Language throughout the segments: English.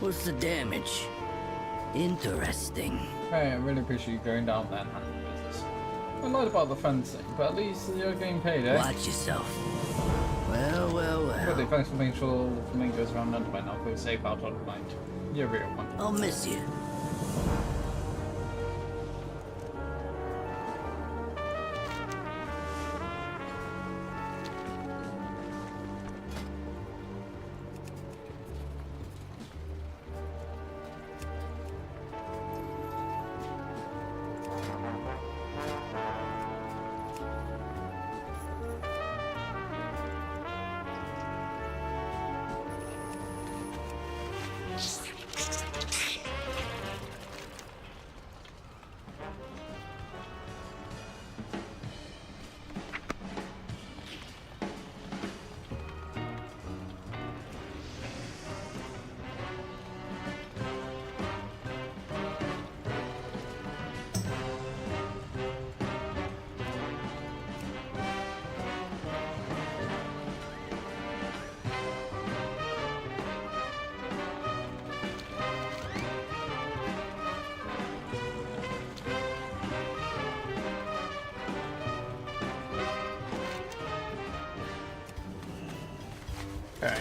What's the damage? Interesting. Hey, I really appreciate you going down there and handling business. I lied about the fencing, but at least you're getting paid, eh? Watch yourself. Well, well, Buddy, well. thanks for making sure flamingos around Undermine now feel safe out of mind. You're a real one. I'll miss you. Okay.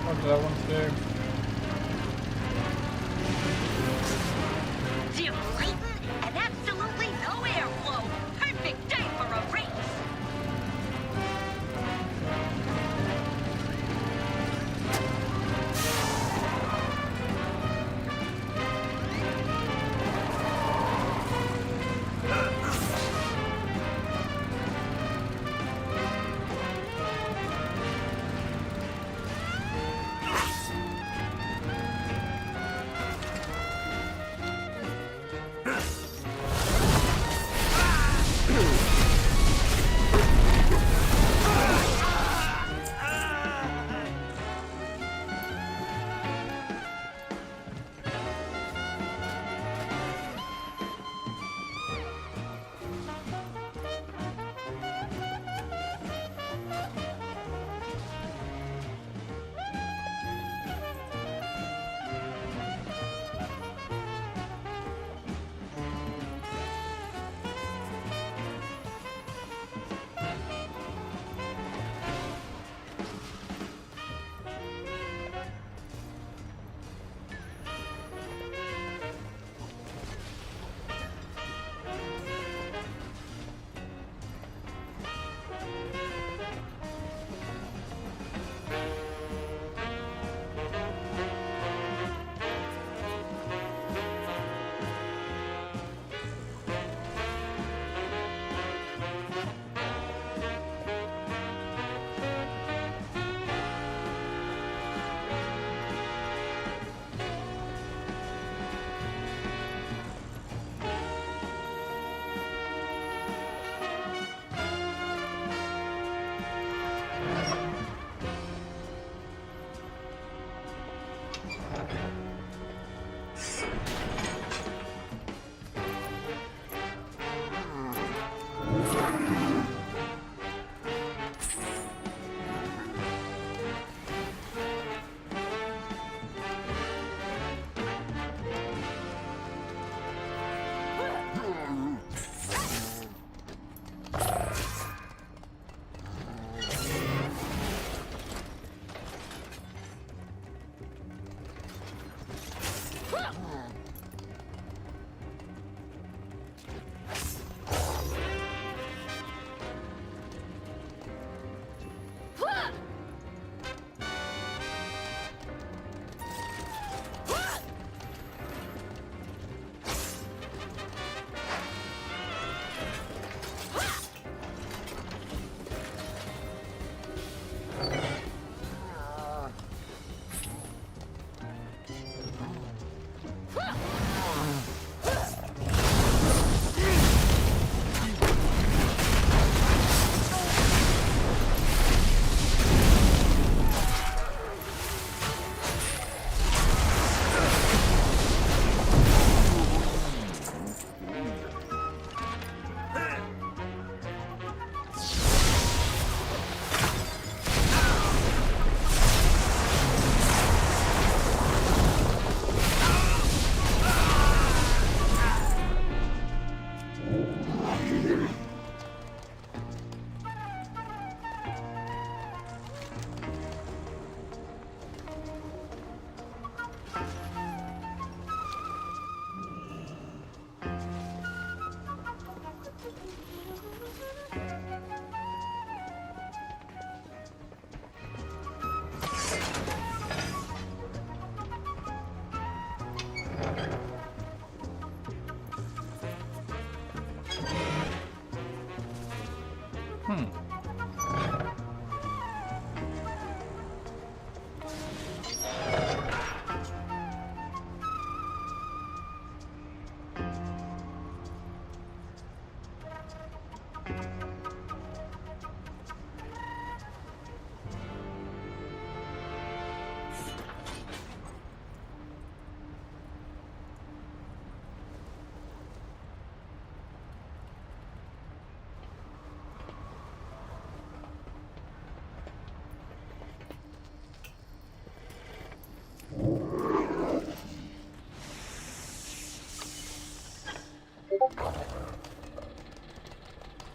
What did I want to do? Dim lighting and absolutely no airflow. Perfect day for a race.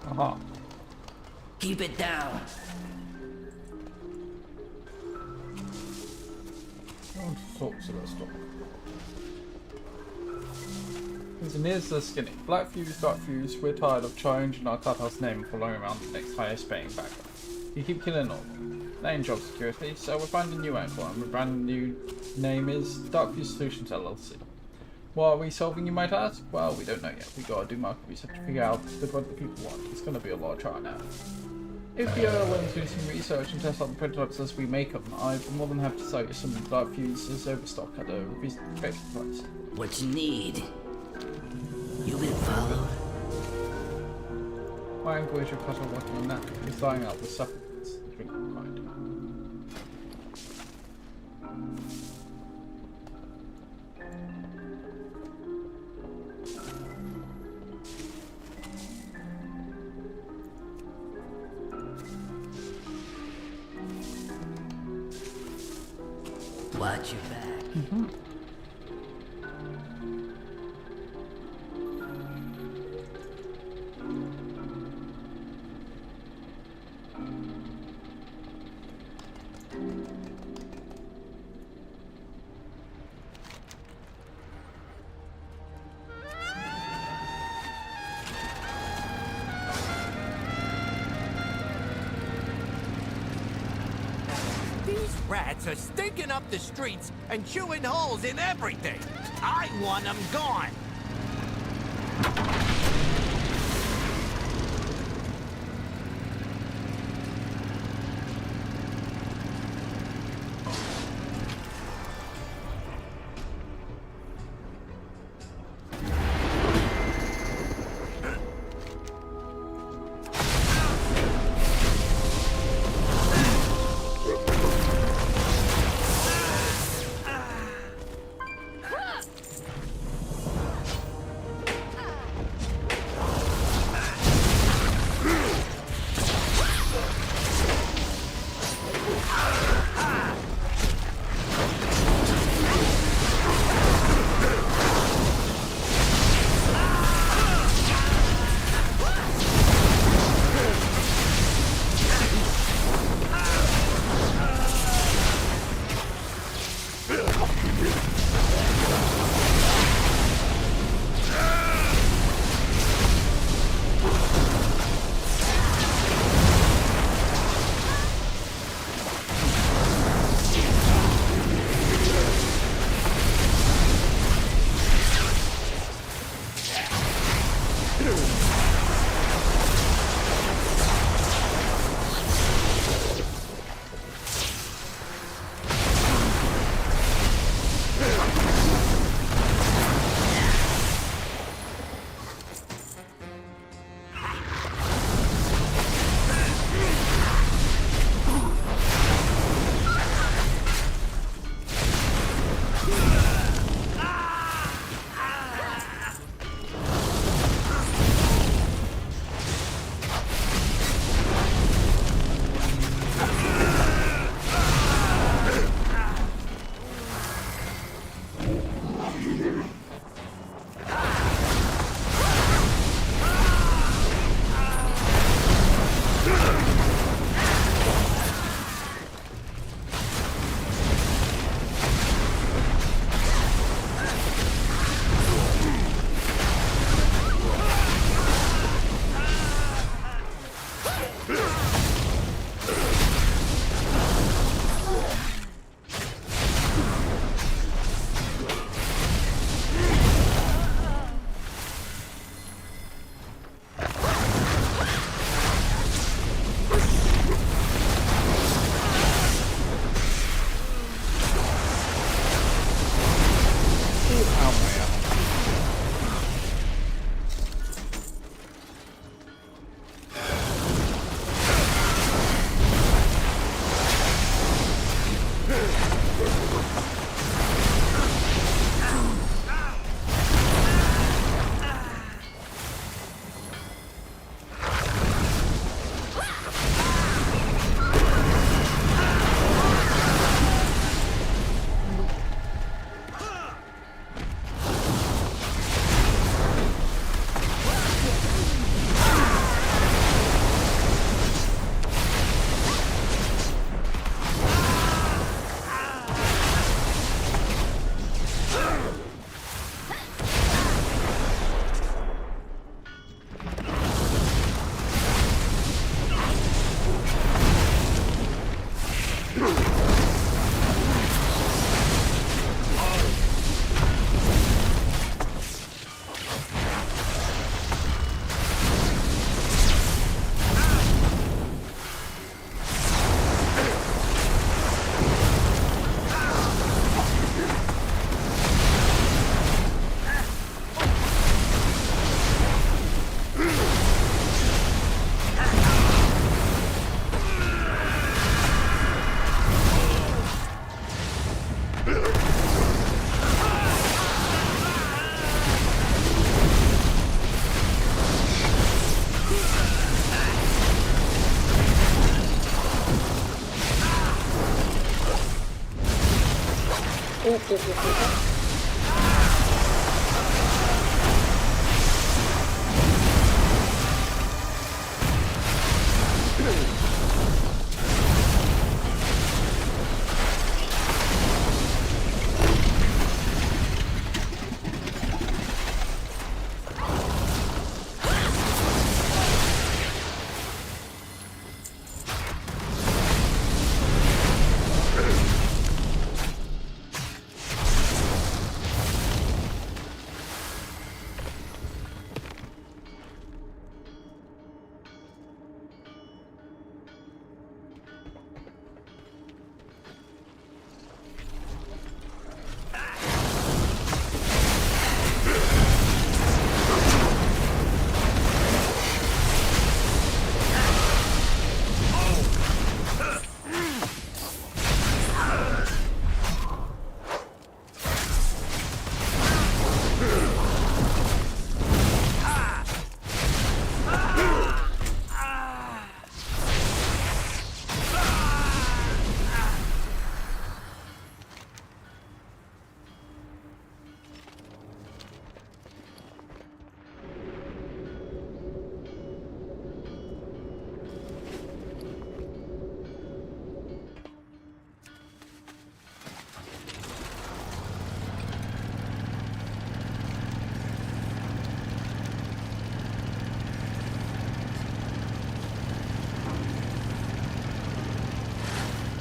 Aha. Keep it down. I want to talk to this dog. Engineers are skinny. Black fuse, dark fuse, we're tired of changing our clubhouse name and following around the next highest paying backer. You keep killing all. That ain't job security, so we're finding a new aim for him. The brand new name is Dark Fuse Solutions LLC. What are we solving, you might ask? Well, we don't know yet. We gotta do market research to figure out what the people want. It's gonna be a lot of trial now. If you are willing to do some research and test out the prototypes as we make them, I'd be more than happy to sell you some dark fuses overstock at a reasonable price. What you need? You been followed? My uncle is your cousin working on that. He's dying out with supplements, the drinking kind. Watch your back. Mm-hmm. These rats are stinking up the streets and chewing holes in everything. I want them gone.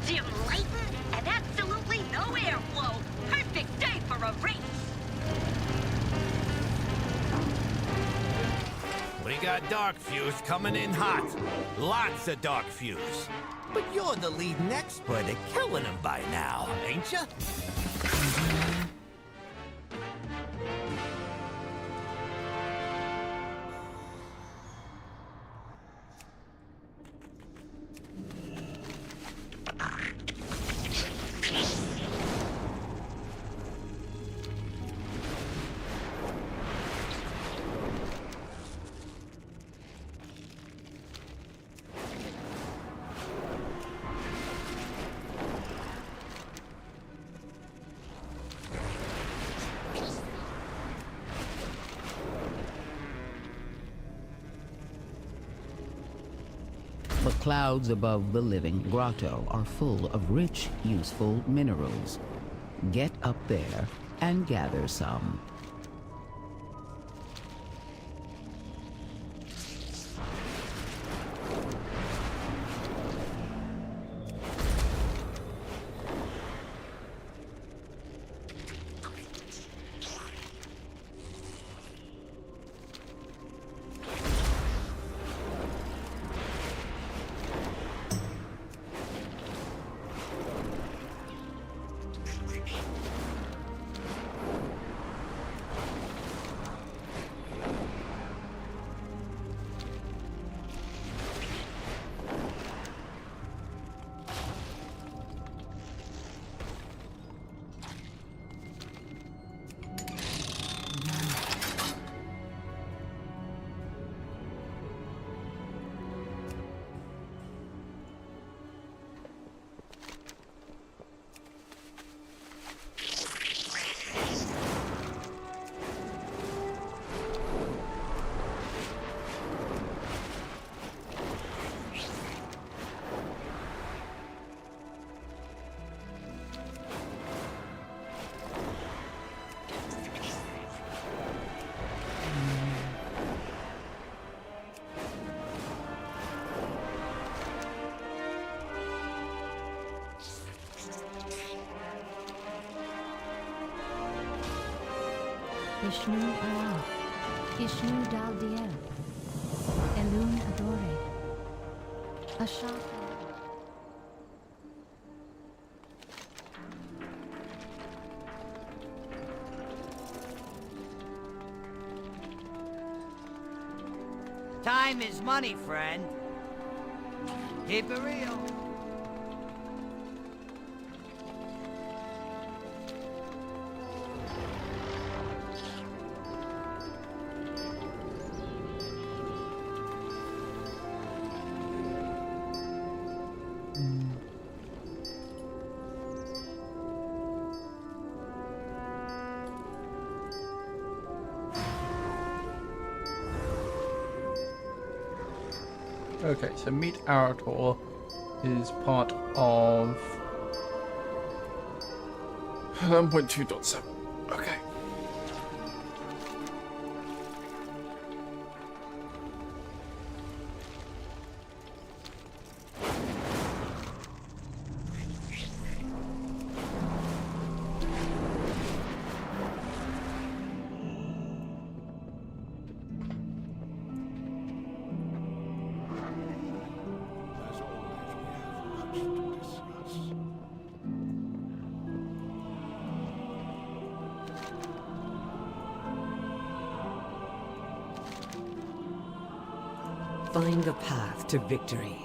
Dim lighting and absolutely no airflow. Perfect day for a race. We got Dark Fuse coming in hot. Lots of Dark Fuse. But you're the leading expert at killing them by now, ain't you? The clouds above the living grotto are full of rich, useful minerals. Get up there and gather some. Ishnu Ara, Ishnu Dal Diel, Elun Adore, Ashaka. Time is money, friend. Keep it real. Okay, so Meet Arator is part of 11.2.7. Okay. As always, we have much to discuss. Find the path to victory.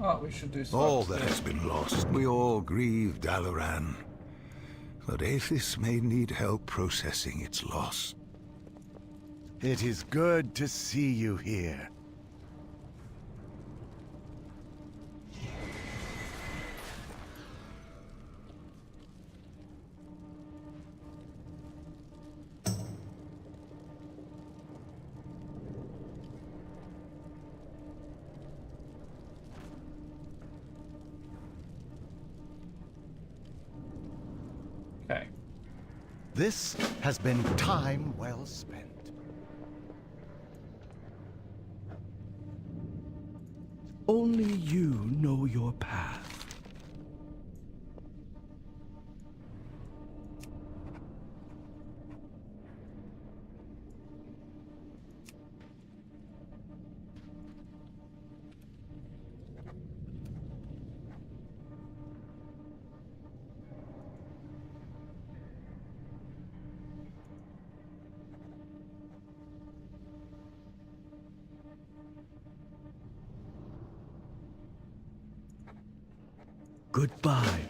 Oh, we should do some. All that has been lost, we all grieve, Dalaran. But Aethys may need help processing its loss. It is good to see you here. Okay. This has been time well spent. Only you know your path. Goodbye.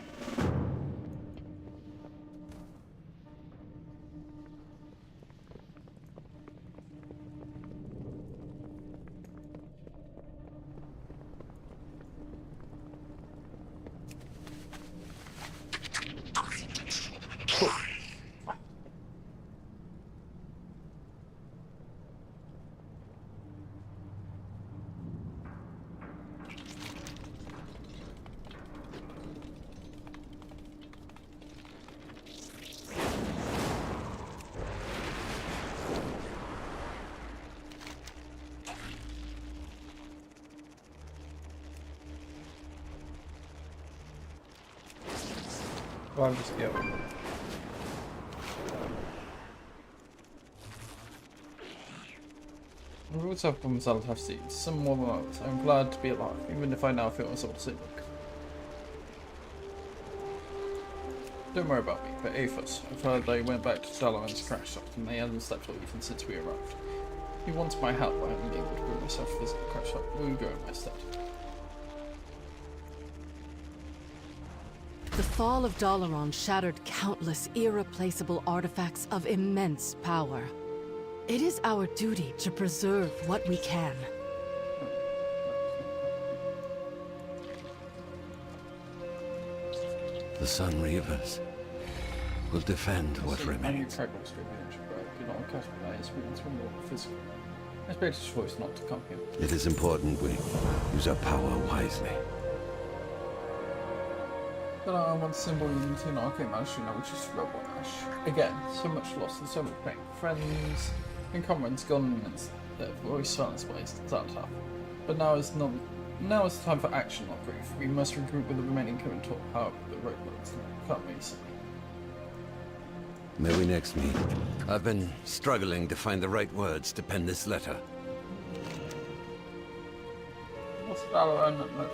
Well, I'm just go. The rules have come myself have seen some more than others. I'm glad to be alive, even if I now feel myself to look. Don't worry about me, but Aethys, I've heard they went back to Dalaran's crash site and they haven't slept or eaten since we arrived. He wants my help. I haven't been able to bring myself to visit the crash site. Will you go in my stead? The fall of Dalaran shattered countless irreplaceable artifacts of immense power. It is our duty to preserve what we can. The Sun Reavers will defend what remains. It's better choice not to come here. It is important we use our power wisely. But I want symbol unity and I can't manage to know which is Rebel Ash. Again, so much loss and so much pain. Friends and comrades gone and their voice silenced by startup. But now is the time for action, not grief. We must regroup with the remaining current talk. However, the roadblocks can't be easily. May we next meet. I've been struggling to find the right words to pen this letter. What's Dalaran not much?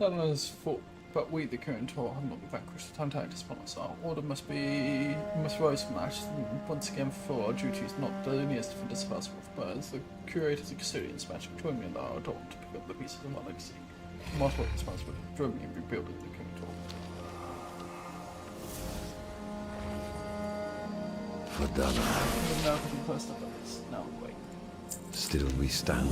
That has fought, but we, the current tour, have not been vanquished. Time to act upon us. Our order must rise from ashes and once again fulfill our duties, not only as defenders of Azeroth, but as the curators and custodians magic. Join me in our dawn to pick up the pieces of our legacy. Must work responsibility. Join me in rebuilding the current tour. For Dalaran. Now for the first step of this. Now wait. Still we stand.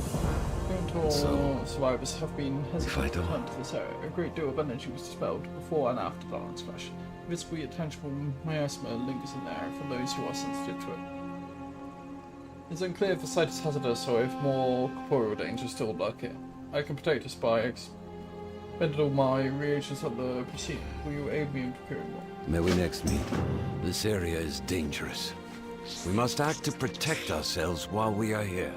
Current So, survivors have been hesitant fight to on. return to this area. A great deal of energy was dispelled before and after Dalaran's crash. Visible yet tangible miasma lingers in the air for those who are sensitive to it. It's unclear if the site is hazardous or if more corporeal dangers still lurk here. I can protect us by expended all my reagents at the proceeding. Will you aid me in procuring more? May we next meet. This area is dangerous. We must act to protect ourselves while we are here.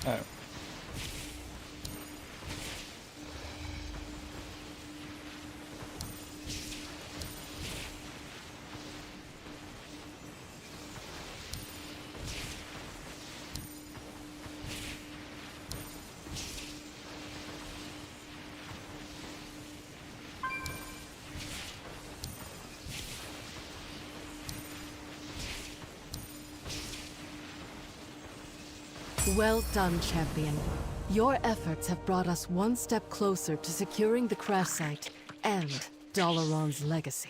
Oh. Well done, champion. Your efforts have brought us one step closer to securing the crash site and Dalaran's legacy.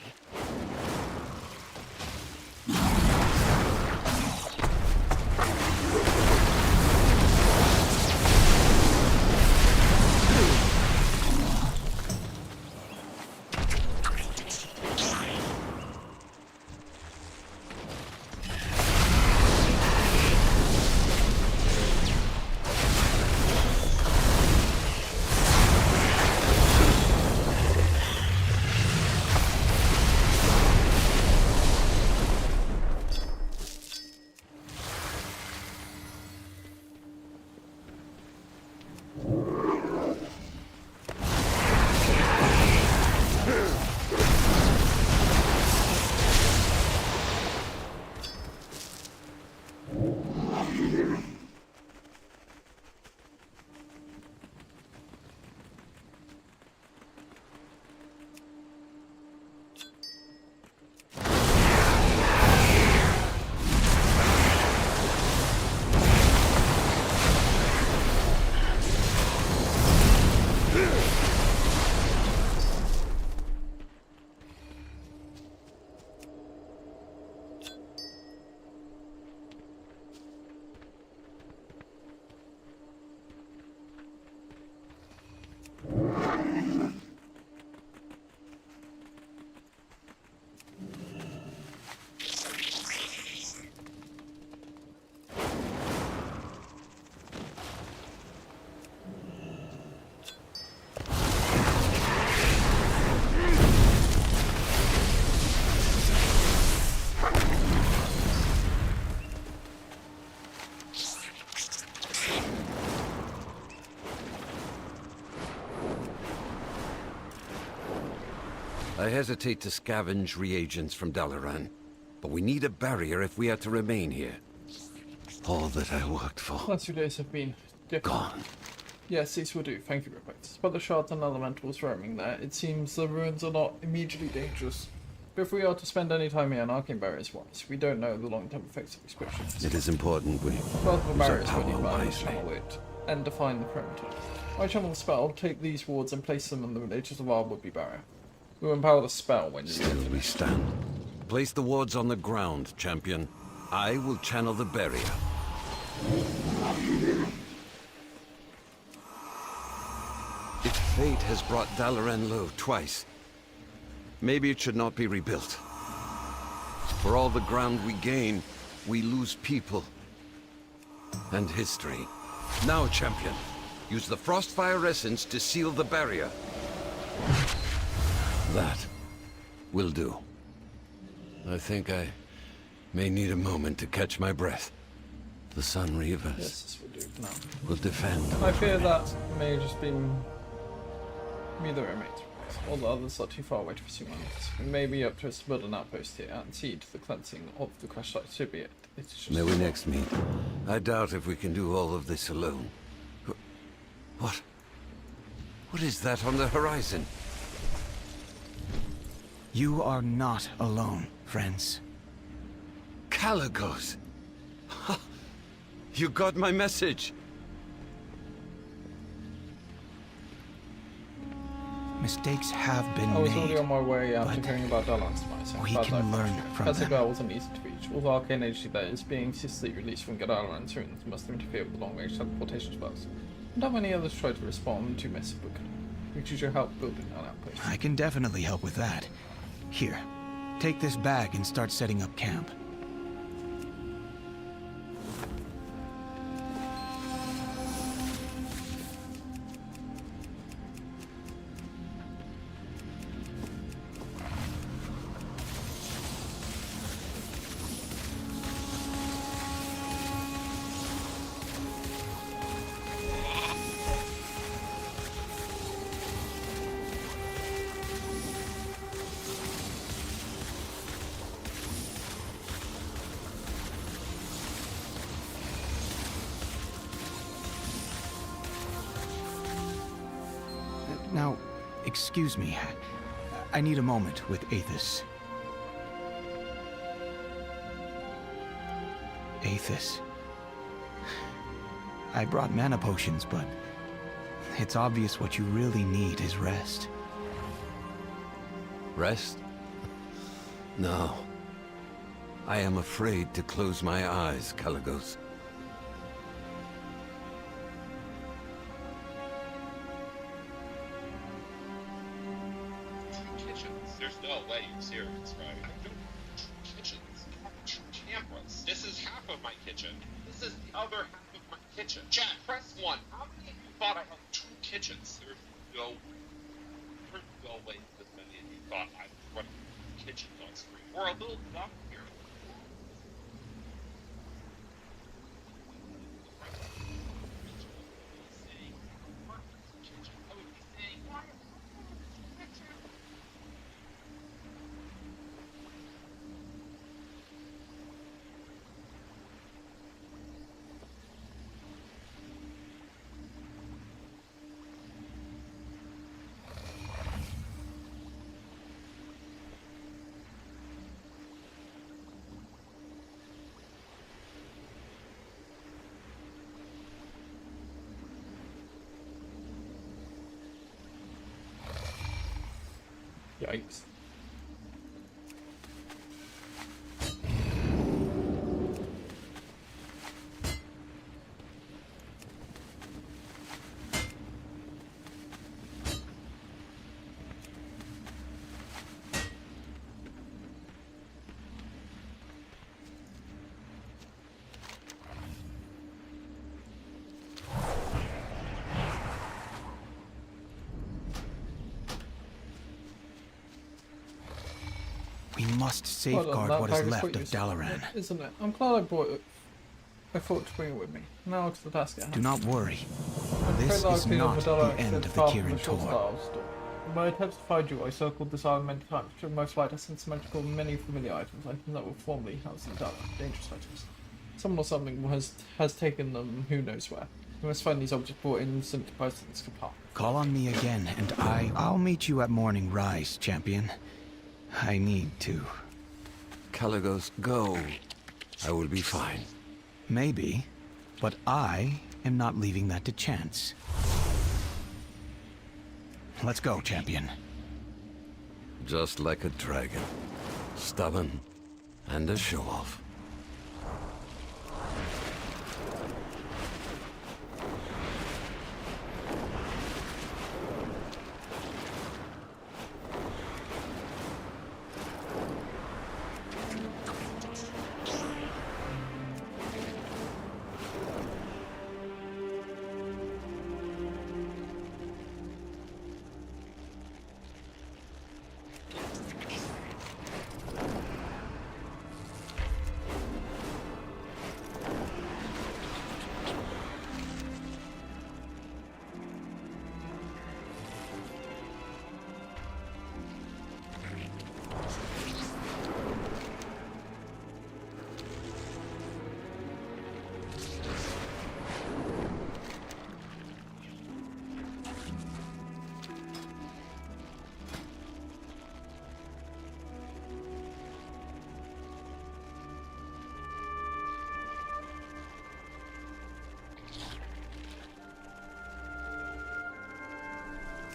I hesitate to scavenge reagents from Dalaran, but we need a barrier if we are to remain here. All that I worked for. Last few days have been different. Gone. Yes, these will do. Thank you, Rebecca. Despite the shards and elementals roaming there, it seems the ruins are not immediately dangerous. But if we are to spend any time here in arcane barriers wise, we don't know the long-term effects of expressions. It is important we Multiple use our barriers power when you wisely. channel it and define the perimeter. I channel the spell, take these wards and place them in the edges of our would-be barrier. We will empower the spell when you Still we stand. Place the wards on the ground, champion. I will channel the barrier. Its fate has brought Dalaran low twice. Maybe it should not be rebuilt. For all the ground we gain, we lose people. And history. Now, champion, use the Frostfire Essence to seal the barrier. That will do. I think I may need a moment to catch my breath. The Sun Reavers Yes, this will do for now. will defend. I fear that may have just been me the roommates. All the others are too far away to pursue us. We may be up to us to build an outpost here and see to the cleansing of the crash site should be it. It's just May we next meet? I doubt if we can do all of this alone. What? What is that on the horizon? You are not alone, friends. Caligos! You got my message! Mistakes have been I was already made. on my way after hearing about Dalan's demise. We can learn from them. Kazagar wasn't easy to reach. All the arcane energy that is being ceaselessly released from Gadalan's ruins must interfere with the long-range teleportation spells. And how many others try to respond to message book? We choose your help building an outpost. I can definitely help with that. Here, take this bag and start setting up camp. Now, excuse me. I need a moment with Aethys. Aethys. I brought mana potions, but it's obvious what you really need is rest. Rest? No. I am afraid to close my eyes, Caligos. There's no way you're serious, right? Kitchens. Cameras. This is half of my kitchen. This is the other half of my kitchen. Chat, press 1. How many of you thought I had 2 kitchens? There's no way as many of you thought I was running kitchens on screen. We're a little dumb here. Yikes. We must safeguard what is left of Dalaran. Isn't it? I'm glad I brought it. I thought to bring it with me. Now it's the task at hand. Do not worry. I'm This afraid is that not Medela the end extends of the far from Kirin short Tor. style store. In my attempts to find you, I circled this island many times. During my flight, I sensed magical many familiar items, items that were formerly housed in Dalaran. Dangerous items. Someone or something has taken them who knows where. We must find these objects brought in sent to President's compartment. Call on me again, and I'll meet you at morning rise, champion. I need to. Caligos, go. I will be fine. Maybe, but I am not leaving that to chance. Let's go, champion. Just like a dragon. Stubborn and a show-off.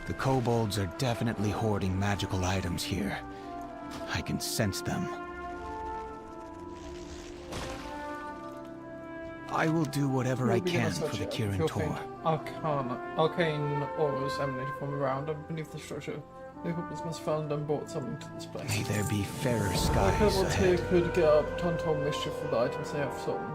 The kobolds are definitely hoarding magical items here. I can sense them. I will do whatever I can for the Kirin Tor. Arcane auras emanating from around and beneath the structure. The kobolds must have found and brought something to this place. May there be fairer The skies kobolds here ahead. could get up to untold mischief with the items they have stolen.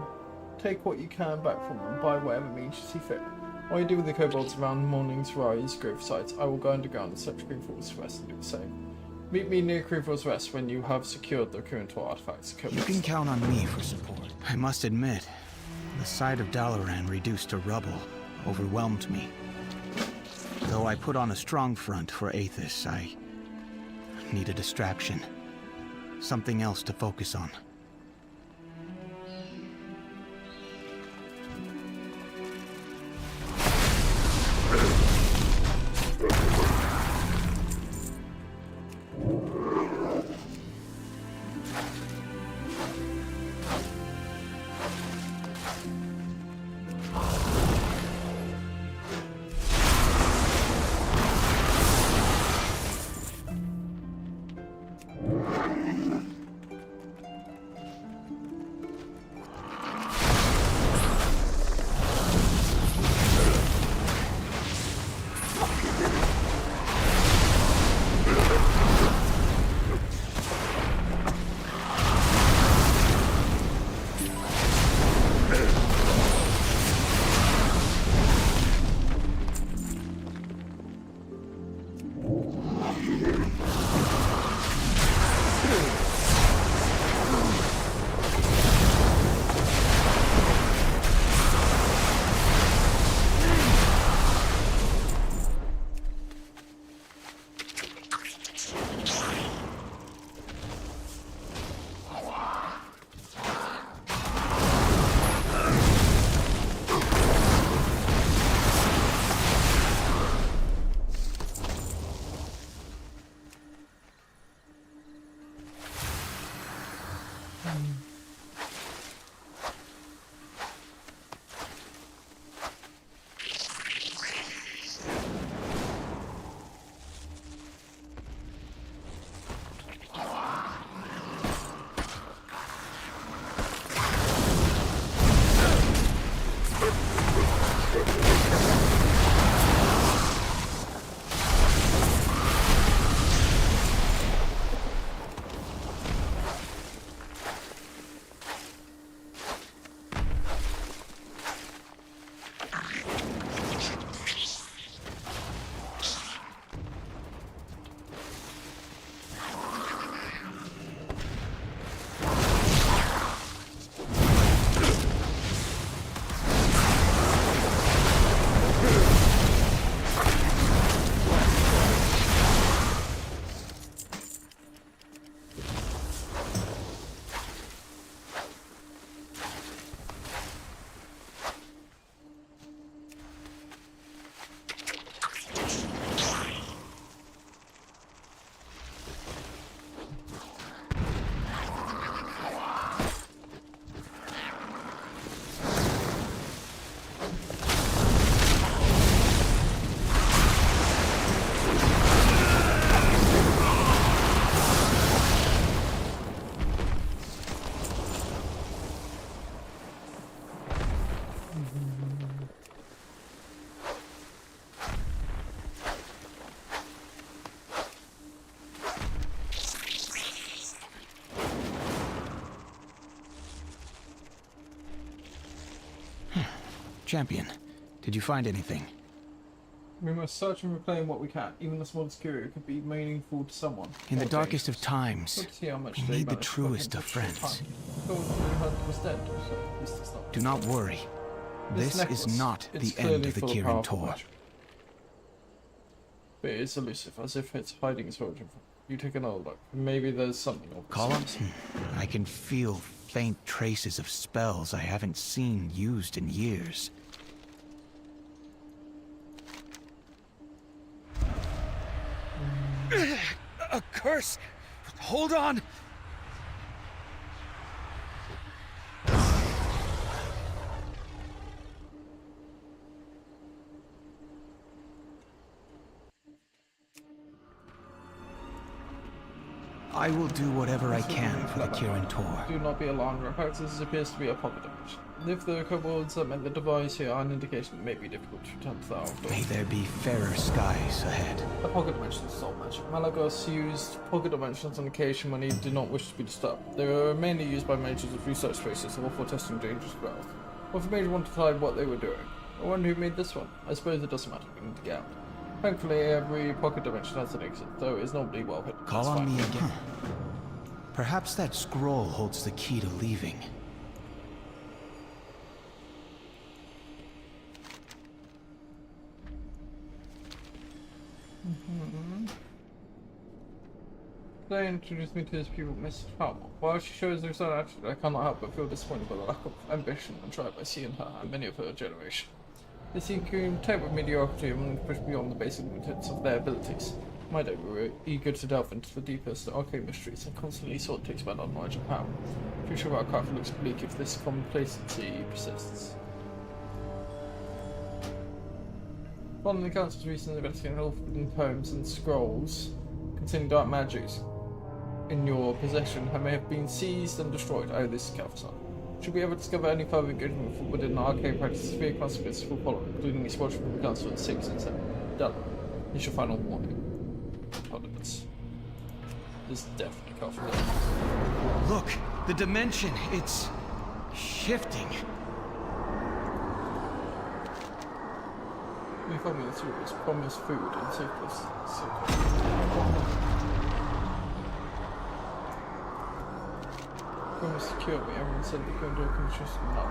Take what you can back from them by whatever means you see fit. While you deal with the kobolds around Morning's Rise grave sites, I will go underground and search Greenfall's Rest and do the same. Meet me near Greenfall's Rest when you have secured the Kirin Tor artifacts. You can count on me for support. I must admit, the sight of Dalaran reduced to rubble overwhelmed me. Though I put on a strong front for Aethys, I need a distraction. Something else to focus on. Champion, did you find anything? We must search and reclaim what we can. Even the smallest curio could be meaningful to someone. In the darkest of times, Let's see how much we they need the managed to truest fucking of touch friends. the time. Thought you heard was dead, so at least it's not. Do not worry. This necklace, is not it's the end clearly of the full Kirin powerful Tor. magic. But it is elusive, as if it's hiding its origin. You take another look. Maybe there's something of the Columns? I can feel faint traces of spells I haven't seen used in years. A curse! Hold on! I will do whatever I can for the Kirin Tor. Do not be alarmed, Rapax. This appears to be a pocket dimension. If the kobolds that meant the device here are an indication, it may be difficult to return to the outdoors. May there be fairer skies ahead. A pocket dimension is soul magic. Malagos used pocket dimensions on occasion when he did not wish to be disturbed. They were mainly used by mages of research spaces or for testing dangerous growth, or if a mage wanted to hide what they were doing. I wonder who made this one. I suppose it doesn't matter, we need to get out. Thankfully, every pocket dimension has an exit, though it is normally well hidden. Call on me again. Perhaps that scroll holds the key to leaving. They introduced me to this pupil, Miss Palmer. While she shows her son attitude, I cannot help but feel disappointed by the lack of ambition and drive I see in her and many of her generation. They seem content with mediocrity and push beyond the basic limits of their abilities. My day, we were eager to delve into the deepest arcane mysteries and constantly sought to expand our knowledge and power. The future of our craft looks bleak if this complacency persists. Following the Council's recent investigating all forbidden poems and scrolls containing dark magics in your possession may have been seized and destroyed. Oh, this is Calphazar. Should we ever discover any further engagement within our arcane practice, severe consequences will follow, including expulsion from the Council at 6 and 7. Done. Here's your final warning. This is definitely Calphazar. Look! The dimension! It's shifting. We found me the series, promised food and safe places. Promised to cure me, everyone said the Kirin Tor can trust me not.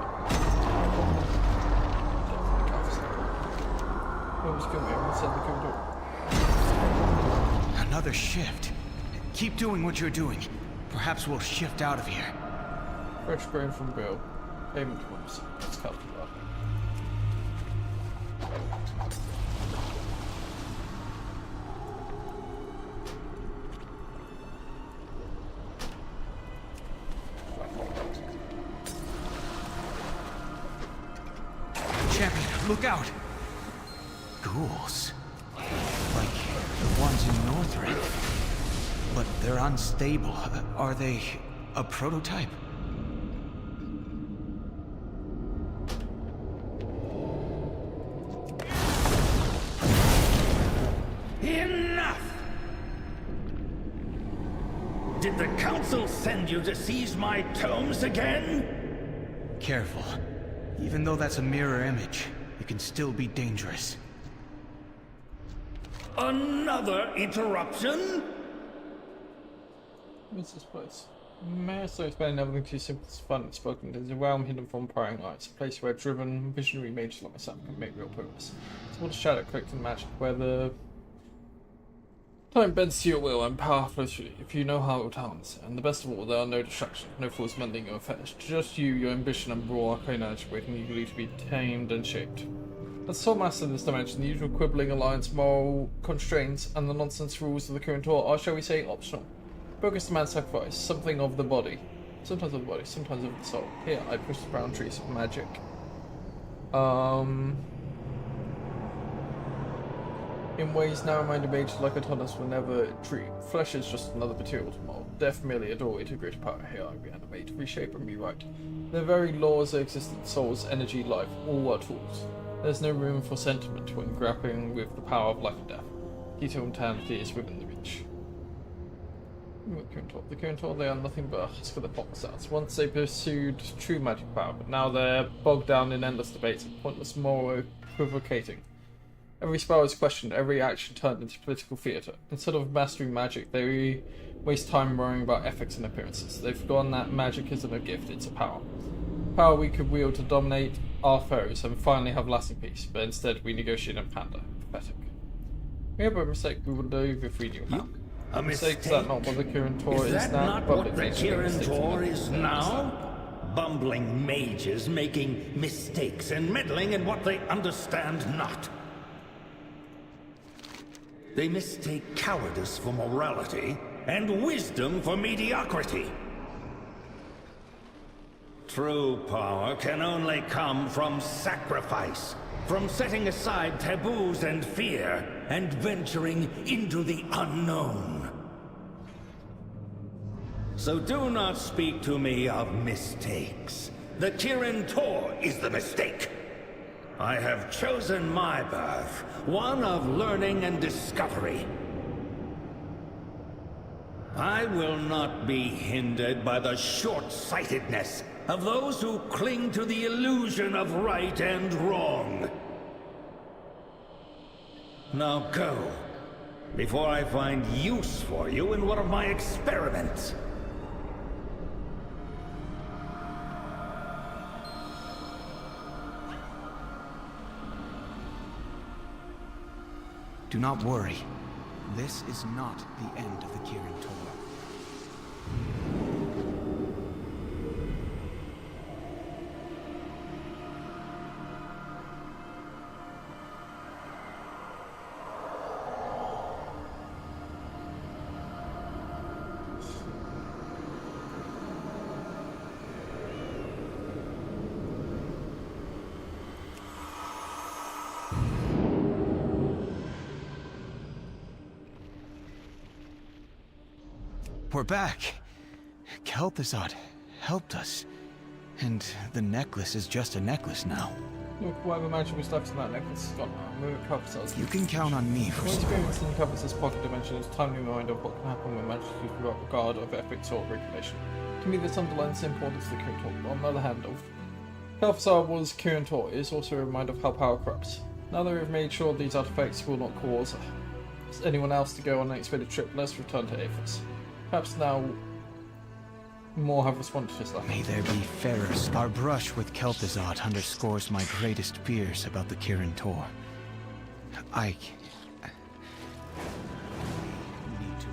Definitely Calphazar. Promised to cure me, everyone said the Kirin Tor. Another shift. Keep doing what you're doing. Perhaps we'll shift out of here. Fresh grain from Bill. Payment 1%. That's Calphazar. Look out! Ghouls. Like the ones in Northrend. But they're unstable. Are they a prototype? Enough! Did the Council send you to seize my tomes again? Careful. Even though that's a mirror image, it can still be dangerous. Another interruption? What's this place? May I so explain everything too simple as fun and spoken? There's a realm hidden from prying lights, a place where driven, visionary mages like myself can make real progress. It's what a shadow clicked in magic, where the time bends to your will and power flows through you, if you know how it will harness it. And the best of all, there are no distractions, no fools mending your affairs. Just you, your ambition and raw arcane energy waiting eagerly to be tamed and shaped. As sole master in this dimension, the usual quibbling alliance, moral constraints, and the nonsense rules of the Kirin Tor are, shall we say, optional. Focus demands sacrifice, something of the body. Sometimes of the body, sometimes of the soul. Here, I push the boundaries of magic. In ways narrow-minded mages like Adonis will never dream. Flesh is just another material to mold. Death merely a doorway to greater power. Here I reanimate, reshape, and rewrite. The very laws of existence, souls, energy, life, all are tools. There's no room for sentiment when grappling with the power of life and death. Key to immortality is within the reach. The Kirin Tor, they are nothing but a husk of the foxouts. Once they pursued true magic power, but now they're bogged down in endless debates and pointless moral equivocating. Every spell is questioned, every action turned into political theatre. Instead of mastering magic, they waste time worrying about ethics and appearances. They've forgotten that magic isn't a gift, it's a power. Power we could wield to dominate our foes and finally have lasting peace, but instead we negotiate and pander. Pathetic. We have a mistake we would leave if we knew how. A mistake? Is that not what the Kirin Tor is that now? not what the Kirin Tor is now? Bumbling mages making mistakes and meddling in what they understand not. They mistake cowardice for morality and wisdom for mediocrity. True power can only come from sacrifice, from setting aside taboos and fear, and venturing into the unknown. So do not speak to me of mistakes. The Kirin Tor is the mistake. I have chosen my path, one of learning and discovery. I will not be hindered by the short-sightedness of those who cling to the illusion of right and wrong. Now go, before I find use for you in one of my experiments. Do not worry. This is not the end of the Kirin Tor. We're back. Kel'Thuzad helped us. And the necklace is just a necklace now. Look, whatever magical stuff's in that necklace is gone now. Move it Kel'Thuzad's. You can count on me for One support. experience in Kel'Thuzad's pocket dimension is a timely reminder of what can happen when magic is without regard of ethics or regulation. To me, this underlines the importance of the Kirin Tor. On the other hand, Kel'Thuzad was Kirin Tor is also a reminder of how power corrupts. Now that we've made sure these artifacts will not cause anyone else to go on an unexpected trip, let's return to Aethys. Perhaps now more have responded to his life. May there be fairer. Our brush with Kel'Thuzad underscores my greatest fears about the Kirin Tor. I need to.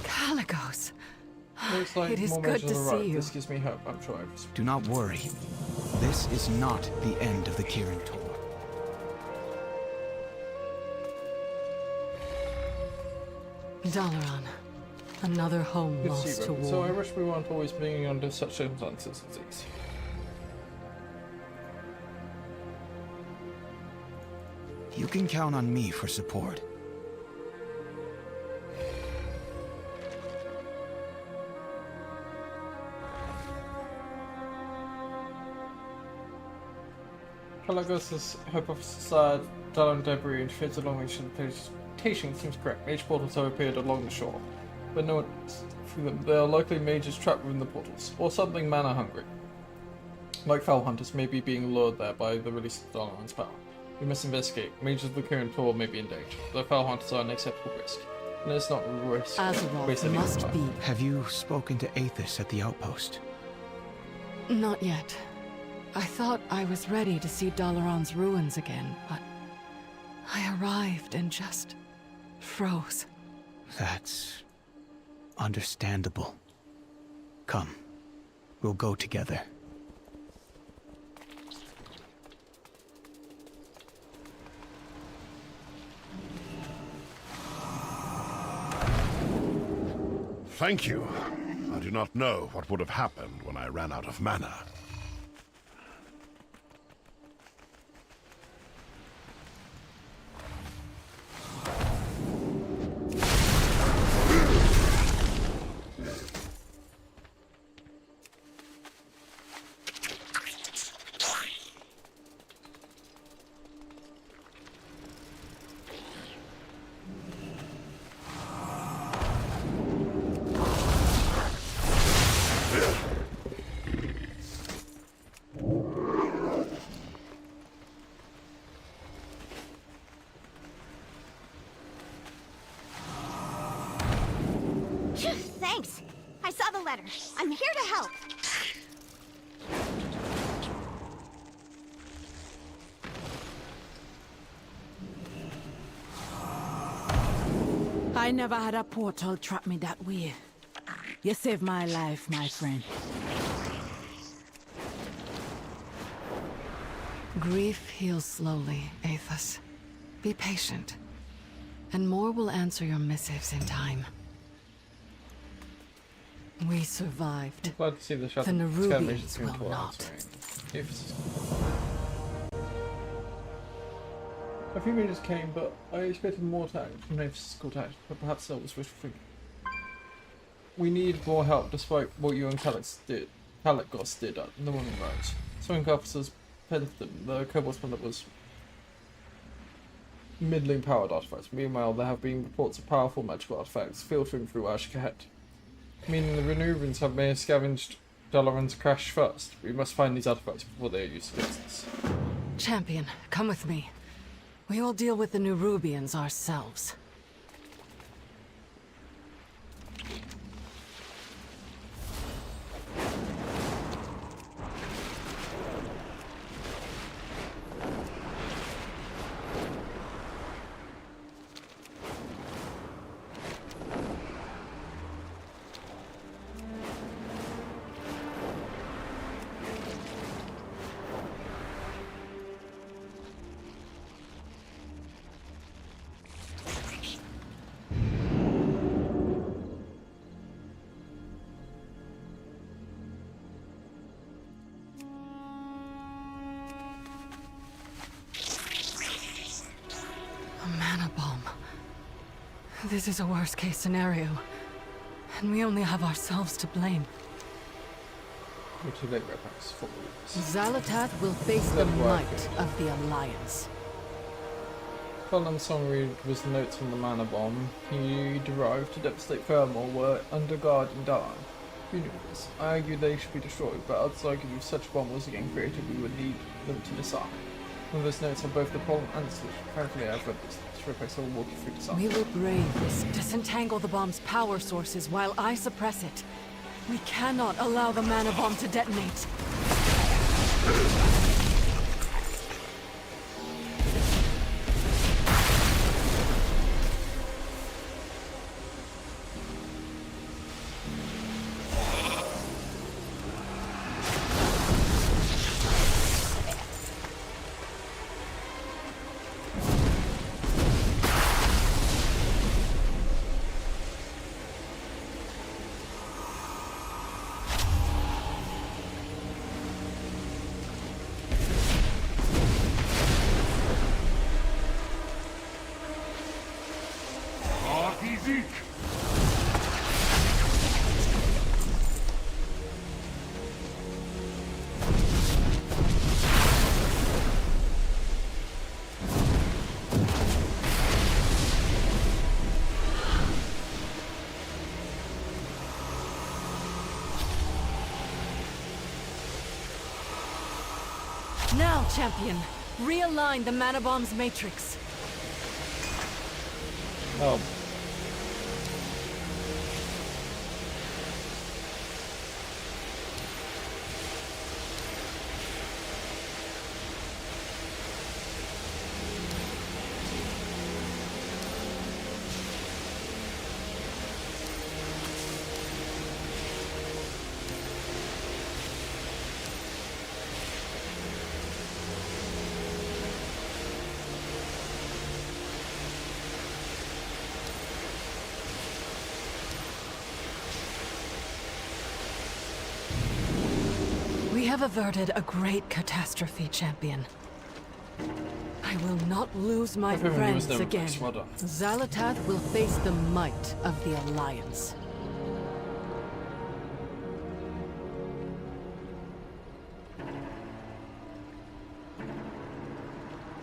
Caligos. Looks like It is more good measures to are see right. you. This gives me hope. I'm sure I've... Do not worry. This is not the end of the Kirin Tor. Dalaran. Another home Good to lost see to you, war. so I wish we weren't always being under such circumstances as these. You can count on me for support. Pelagos' hypothesized Dalaran debris interferes along the interpretation seems correct. Mage portals have appeared along the shore, but no one through them. They are likely mages trapped within the portals, or something mana hungry. Like foul hunters may be being lured there by the release of Dalaran's power. We must investigate. Mages of the Kirin Tor may be in danger. The foul hunters are an acceptable risk. And let's not waste any must time. be. Have you spoken to Aethys at the outpost? Not yet. I thought I was ready to see Dalaran's ruins again, but I arrived and just froze. That's understandable. Come, we'll go together. Thank you. I do not know what would have happened when I ran out of mana. Thanks. I saw the letter. I'm here to help. I never had a portal trap me that way. You saved my life, my friend. Grief heals slowly, Aethys. Be patient, and more will answer your missives in time. We survived. I'm glad to see the The Nerubians will not. A few minutes came, but I expected more attack from a physical attack, but perhaps that was wishful thinking. We need more help despite what you and Calicos did at the Woman Roads. Some officers peddled them. The Kobold pilot was middling powered artifacts. Meanwhile, there have been reports of powerful magical artifacts filtering through Ashkahet. Meaning the Renuvians may have scavenged Dalaran's crash first. We must find these artifacts before they are used against us. Champion, come with me. We will deal with the Nerubians ourselves. This is a worst-case scenario, and we only have ourselves to blame. We're too late, Redpacks. Xalatath will face the might of the Alliance. Colin Songreed was the notes on the mana bomb he derived to devastate Thermal were under guard in Dalan. You knew this. I argued they should be destroyed, but others argued if such a bomb was again created, we would need them to disarm. One of those notes are both the problem and the solution. Apparently I've read this. Redpacks will walk you through disarm. We will brave this, disentangle the bomb's power sources while I suppress it. We cannot allow the mana bomb to detonate. Now, champion, realign the mana bomb's matrix. Oh. We have averted a great catastrophe, champion. I will not lose my friends again. Xalatath will face the might of the Alliance.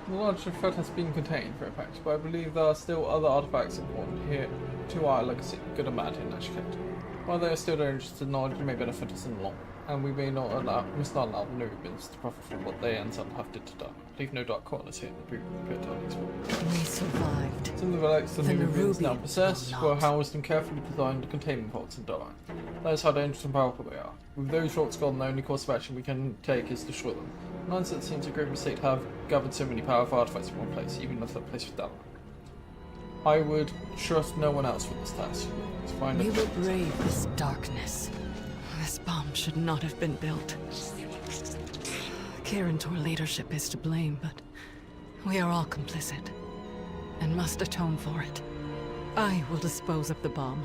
The large threat has been contained for a fact, but I believe there are still other artifacts important here to our legacy, good and bad, in Ashkent. While they are still dangerous to knowledge, may benefit us in the long run, and we must not allow the new humans to profit from what they and some have did to die. Leave no dark corners here in the pit on these walls. We survived. Some of the relics the new humans now possess were housed in carefully designed containment pods in Undermine. That is how dangerous and powerful they are. With those rocks gone, the only course of action we can take is to destroy them. Nonsense seems a great mistake to have gathered so many powerful artifacts in one place, even if that place was down. I would trust no one else for this task. We will brave this darkness. This bomb should not have been built. Kirintor leadership is to blame, but we are all complicit and must atone for it. I will dispose of the bomb,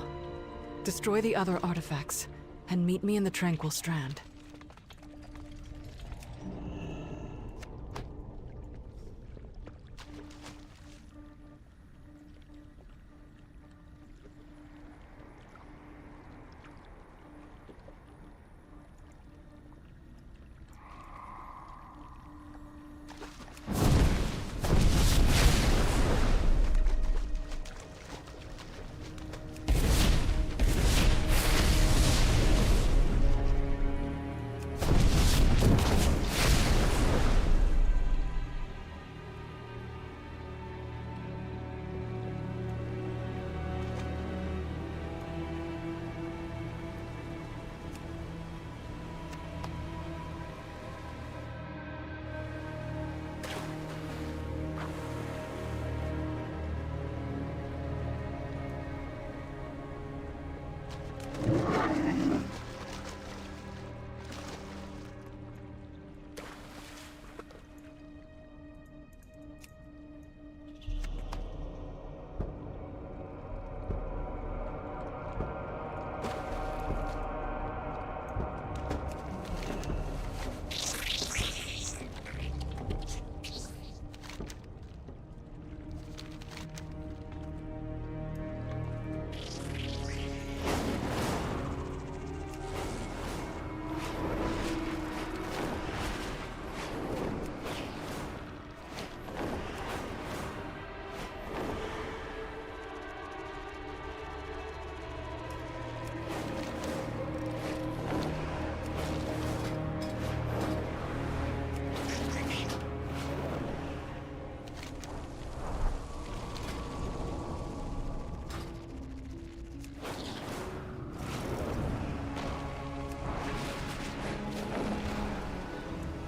destroy the other artifacts, and meet me in the Tranquil Strand.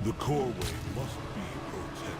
The core way must be protected.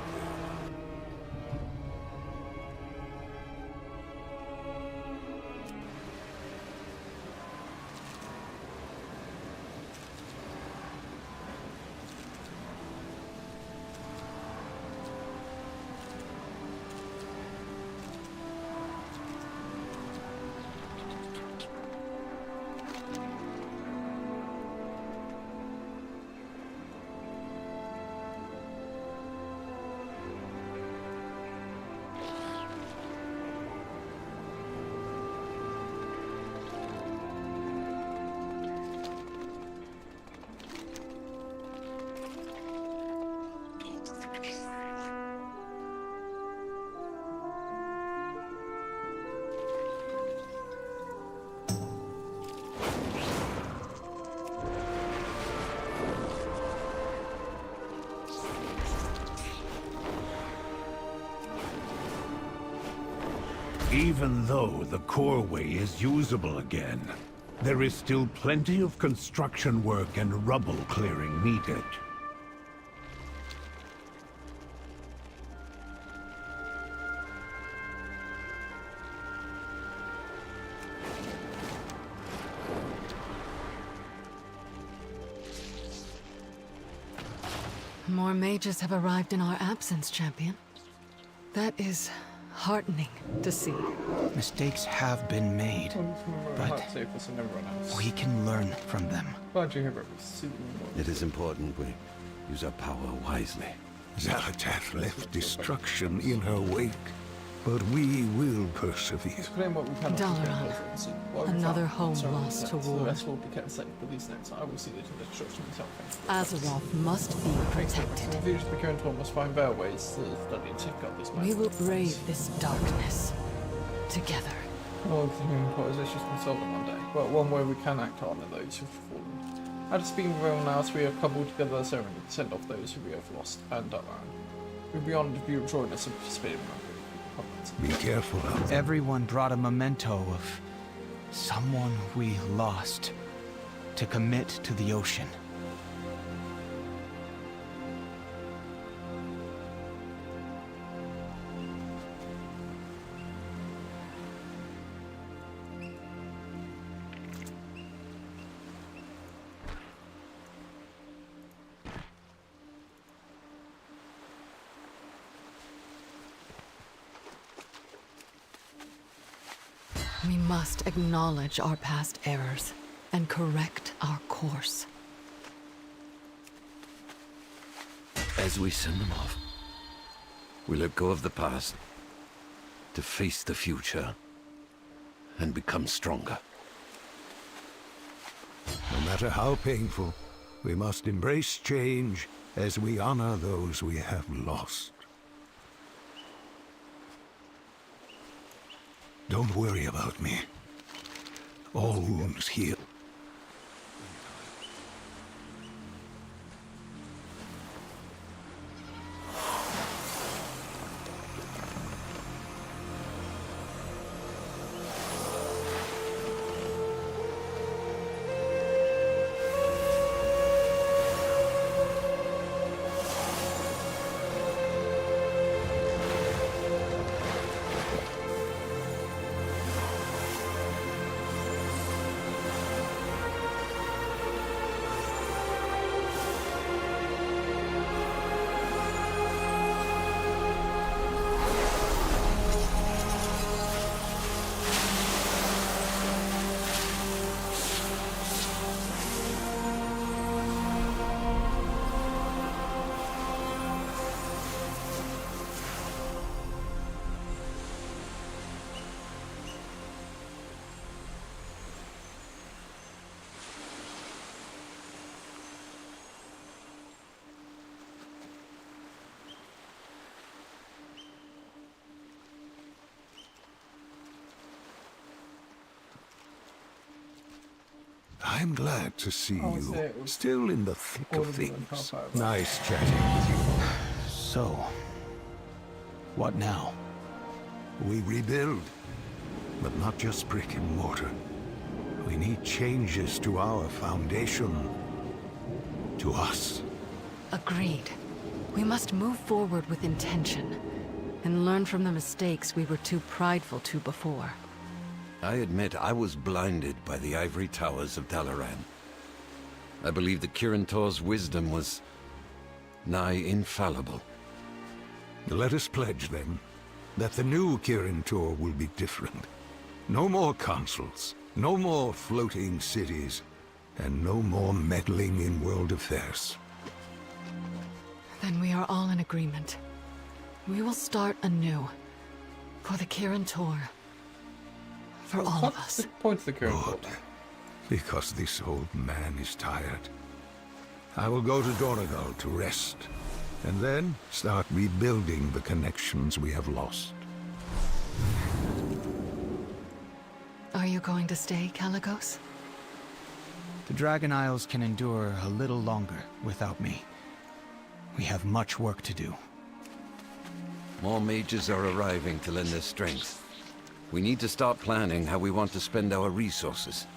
Even though the core way is usable again, there is still plenty of construction work and rubble clearing needed. More mages have arrived in our absence, champion. That is heartening to see. Mistakes have been made, but we can learn from them. It is important we use our power wisely. Xalatath left destruction in her wake, but we will persevere. Dalaran, another home lost to war. Azeroth must be protected. We will brave this darkness together. Well, let's just consult them one day. But one way we can act on are those who've fallen. After speaking with everyone else, we have cobbled together a ceremony to send off those who we have lost and around. We'd be honoured if you join us and participate in our Be careful out there. Everyone brought a memento of someone we lost to commit to the ocean. We must acknowledge our past errors and correct our course. As we send them off, we let go of the past to face the future and become stronger. No matter how painful, we must embrace change as we honor those we have lost. Don't worry about me. All wounds heal. I'm glad to see you still in the thick of things. Nice chatting with you. So, what now? We rebuild, but not just brick and mortar. We need changes to our foundation, to us. Agreed. We must move forward with intention and learn from the mistakes we were too prideful to before. I admit I was blinded by the ivory towers of Dalaran. I believe the Kirin Tor's wisdom was nigh infallible. Let us pledge, then, that the new Kirin Tor will be different. No more councils, no more floating cities, and no more meddling in world affairs. Then we are all in agreement. We will start anew. For the Kirin Tor. For all of us. Point to the Kirin Tor. Good. Because this old man is tired. I will go to Donegal to rest, and then start rebuilding the connections we have lost. Are you going to stay, Caligos? The Dragon Isles can endure a little longer without me. We have much work to do. More mages are arriving to lend their strength. We need to start planning how we want to spend our resources.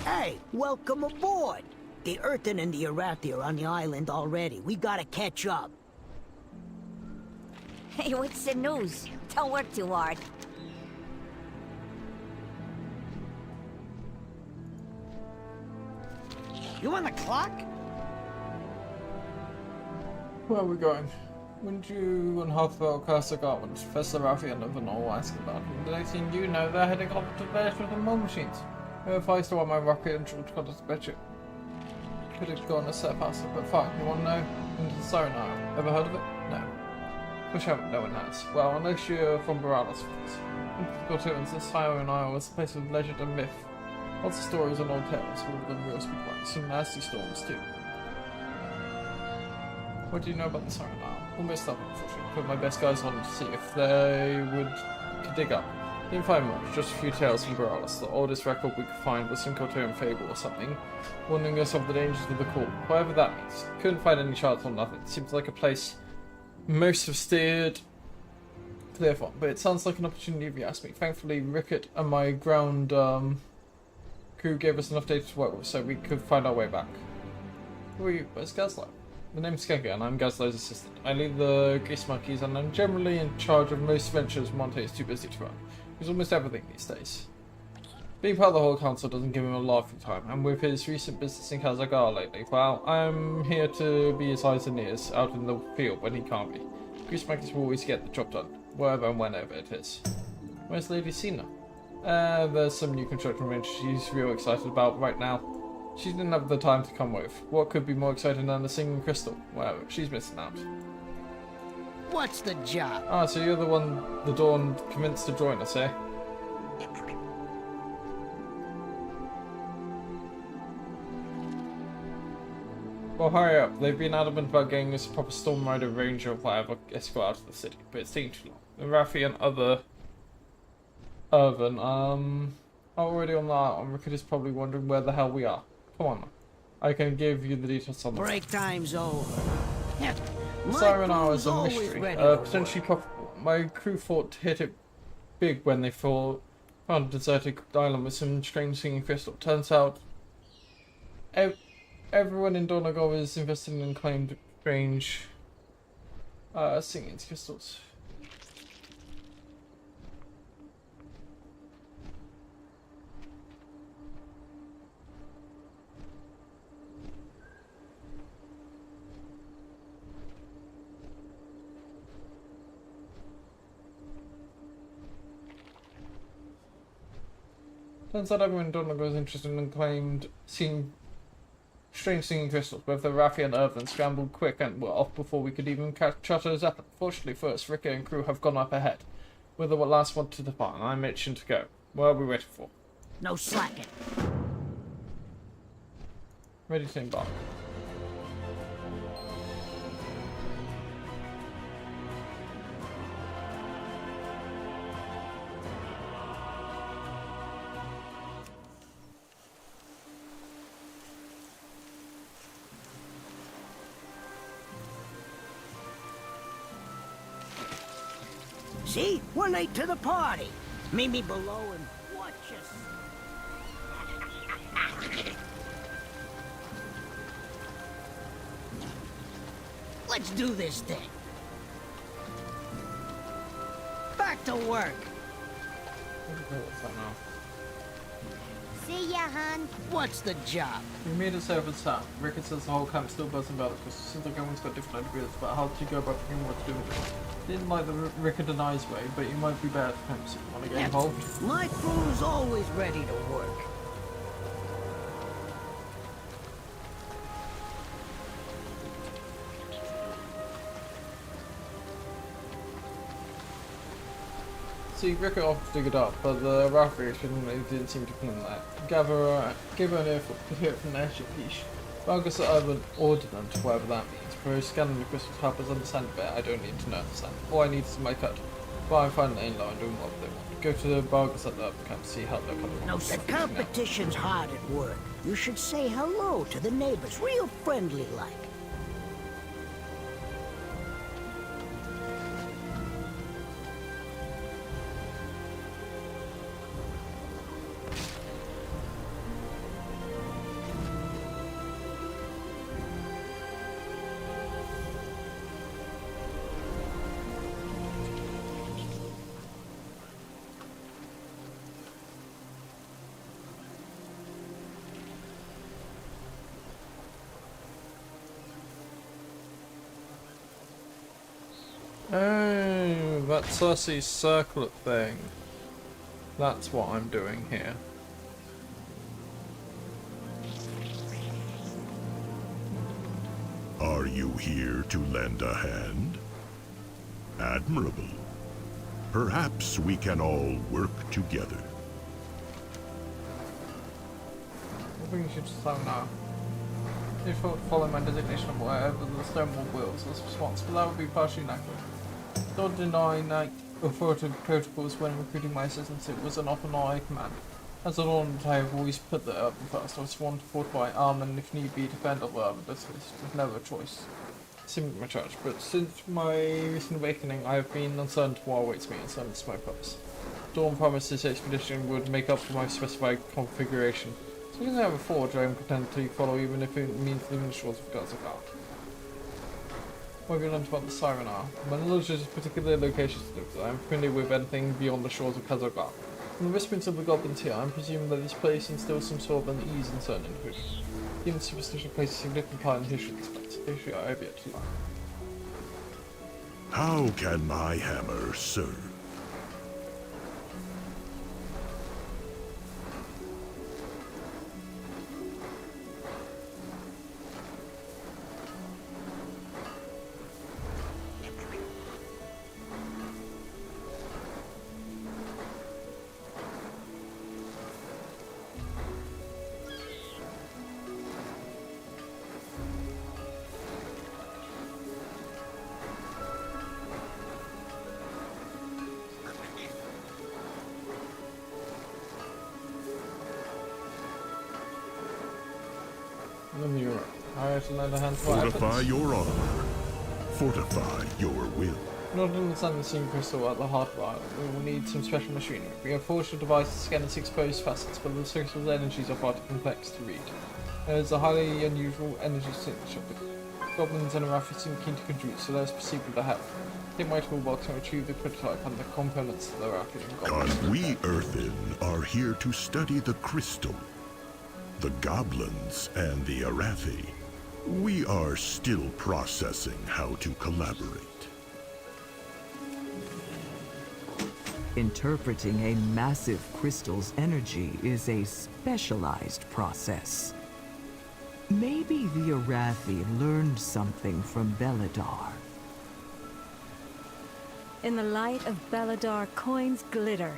Hey, welcome aboard. The Earthen and the Arathi are on the island already. We gotta catch up. Hey, what's the news? Don't work too hard. You on the clock? Where are we going? When you and Halfwell cast a garment, Professor Raffi and Evan all ask about him. The next thing you know, they're heading off to base with the more machines. If I still want my rocket and short cut us bet you. Could have gone a step faster, but fine. You want to know? Into the Siren Isle. Ever heard of it? No. Which haven't, no one has. Well, unless you're from Borealis. Cartoons, the Siren Isle is a place of legend and myth. Lots of stories and old tales, all of them real speak ones. Some nasty storms too. What do you know about the Siren Isle? Almost up, unfortunately. Put my best guys on to see if they could dig up. Didn't find much, just a few tales from Borealis. The oldest record we could find was some Cartoon fable or something, warning us of the dangers of the call. Whatever that means. Couldn't find any charts or nothing. Seems like a place most have steered clear from, but it sounds like an opportunity if you ask me. Thankfully, Rickett and my ground crew gave us enough data to work with, so we could find our way back. Who are you? Where's Gazlo? The name's Skegger, and I'm Gazlo's assistant. I lead the Grease Monkeys, and I'm generally in charge of most ventures Monte is too busy to run. He's almost everything these days. Being part of the whole council doesn't give him a laughing time, and with his recent business in Kazagar lately, well, I'm here to be his eyes and ears out in the field when he can't be. Grease Monkeys will always get the job done, wherever and whenever it is. Where's Lady Cena? There's some new construction range she's real excited about right now. She didn't have the time to come with. What could be more exciting than the singing crystal? Well, she's missing out. What's the job? Ah, so you're the one the Dawn convinced to join us, eh? Well, hurry up. They've been adamant about getting us a proper Storm Rider Ranger or whatever escort out of the city, but it's taking too long. And Raffi and other Irvin, are already on the island. Rickett is probably wondering where the hell we are. Come on, man. I can give you the details on the break time's over. Siren Isle is a mystery. Potentially profitable. My crew thought to hit it big when they found a deserted island with some strange singing crystal. Turns out everyone in Donagov is invested in claimed strange singing crystals. Turns out everyone in Donagov was interested in claimed strange singing crystals. Both the Raffi and Irvin scrambled quick and were off before we could even catch our Zeppelin. Fortunately for us, Rickett and crew have gone up ahead. We're the last one to depart, and I'm itching to go. What are we waiting for? No slacking. Ready to embark. See? We're late to the party. Meet me below and watch us. Let's do this thing. Back to work. See ya, hon. What's the job? We made it safe and sound. Rickett says the whole camp's still buzzing about it because it seems like everyone's got different ideas about how to go about figuring what to do with it. Didn't like the Rickett and I's way, but you might be better for him, so you want to get involved? My crew's always ready to work. See, Rickett offered to dig it up, but the Raffi didn't seem to plan that. Gave her an earful, could hear it from the airship piece. Vargas at Urban Ordnance, whatever that means. For scanning the crystals to help us understand it better, I don't need to know understand. All I need is my cut. But I'm finding the inline doing what they want. Go to the Vargas at the Urban camp to see how they're coming along. The competition's hard at work. You should say hello to the neighbors, real friendly like. Oh, that sussy circlet thing. That's what I'm doing here. Are you here to lend a hand? Admirable. Perhaps we can all work together. What brings you to town now? If you follow my designation of wherever the Stonewall wills is responsible, that would be partially inaccurate. Don't deny authoritative protocols when recruiting my assistants. It was an often I command. As a Lord, I have always put the urban first. I was sworn to fortify, arm, and if need be, defend all the urban districts. There's never a choice. Simply my charge. But since my recent awakening, I have been uncertain to what awaits me, and certain is my purpose. Dawn promised this expedition would make up for my specified configuration. So as I have a forge, I am content to follow, even if it means leaving the shores of Gazagar. What have you learned about the Siren Hour? My knowledge is particular locations to do. I am familiar with anything beyond the shores of Kazagar. From the whisperings of the goblins here, I am presuming that this place instills some sort of unease in certain individuals. Even superstition plays a significant part in the history of this place. History I have yet to learn. How can my hammer serve? Fortify your honor. Fortify your will. In order to understand the Seam Crystal at the heart of the island, we will need some special machinery. We have forged a device to scan its exposed facets, but the crystal's energies are far too complex to read. There is a highly unusual energy signature. The goblins and Arathi seem keen to contribute, so let us proceed with the help. Take my toolbox and retrieve the prototype and the components of the Arathi and goblins. Cause we Earthen are here to study the crystal. The goblins and the Arathi. We are still processing how to collaborate. Interpreting a massive crystal's energy is a specialized process. Maybe the Arathi learned something from Beladar. In the light of Beladar, coins glitter.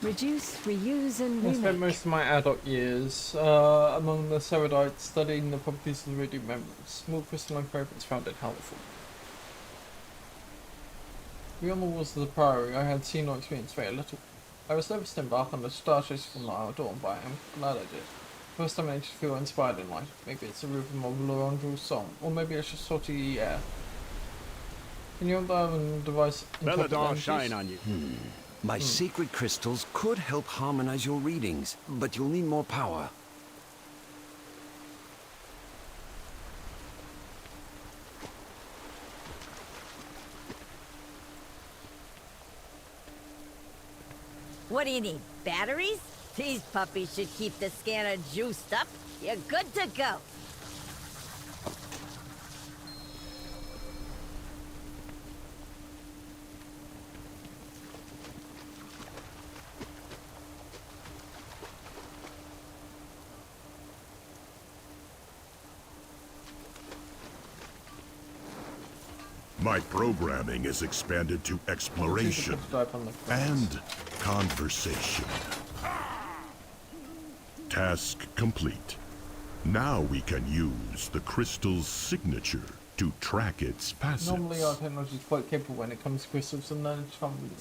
Reduce, reuse, and I remake. spent most of my adult years among the Ceradites studying the properties of the radiant membranes. Small crystalline fragments found it helpful. Beyond the walls of the Priory, I had seen or experienced very little. I was never to embark on the star chase from the Isle of Dawn, but I am glad I did. First time I managed to feel inspired in life. Maybe it's a rhythm of Laurendrew's song, or maybe it's just salty air. Can you have the device Beladar shine on you. My sacred crystals could help harmonize your readings, but you'll need more power. What do you need, batteries? These puppies should keep the scanner juiced up. You're good to go. My programming is expanded to exploration and conversation. Task complete. Now we can use the crystal's signature to track its facets. Normally our technology is quite capable when it comes to crystals and energy found within.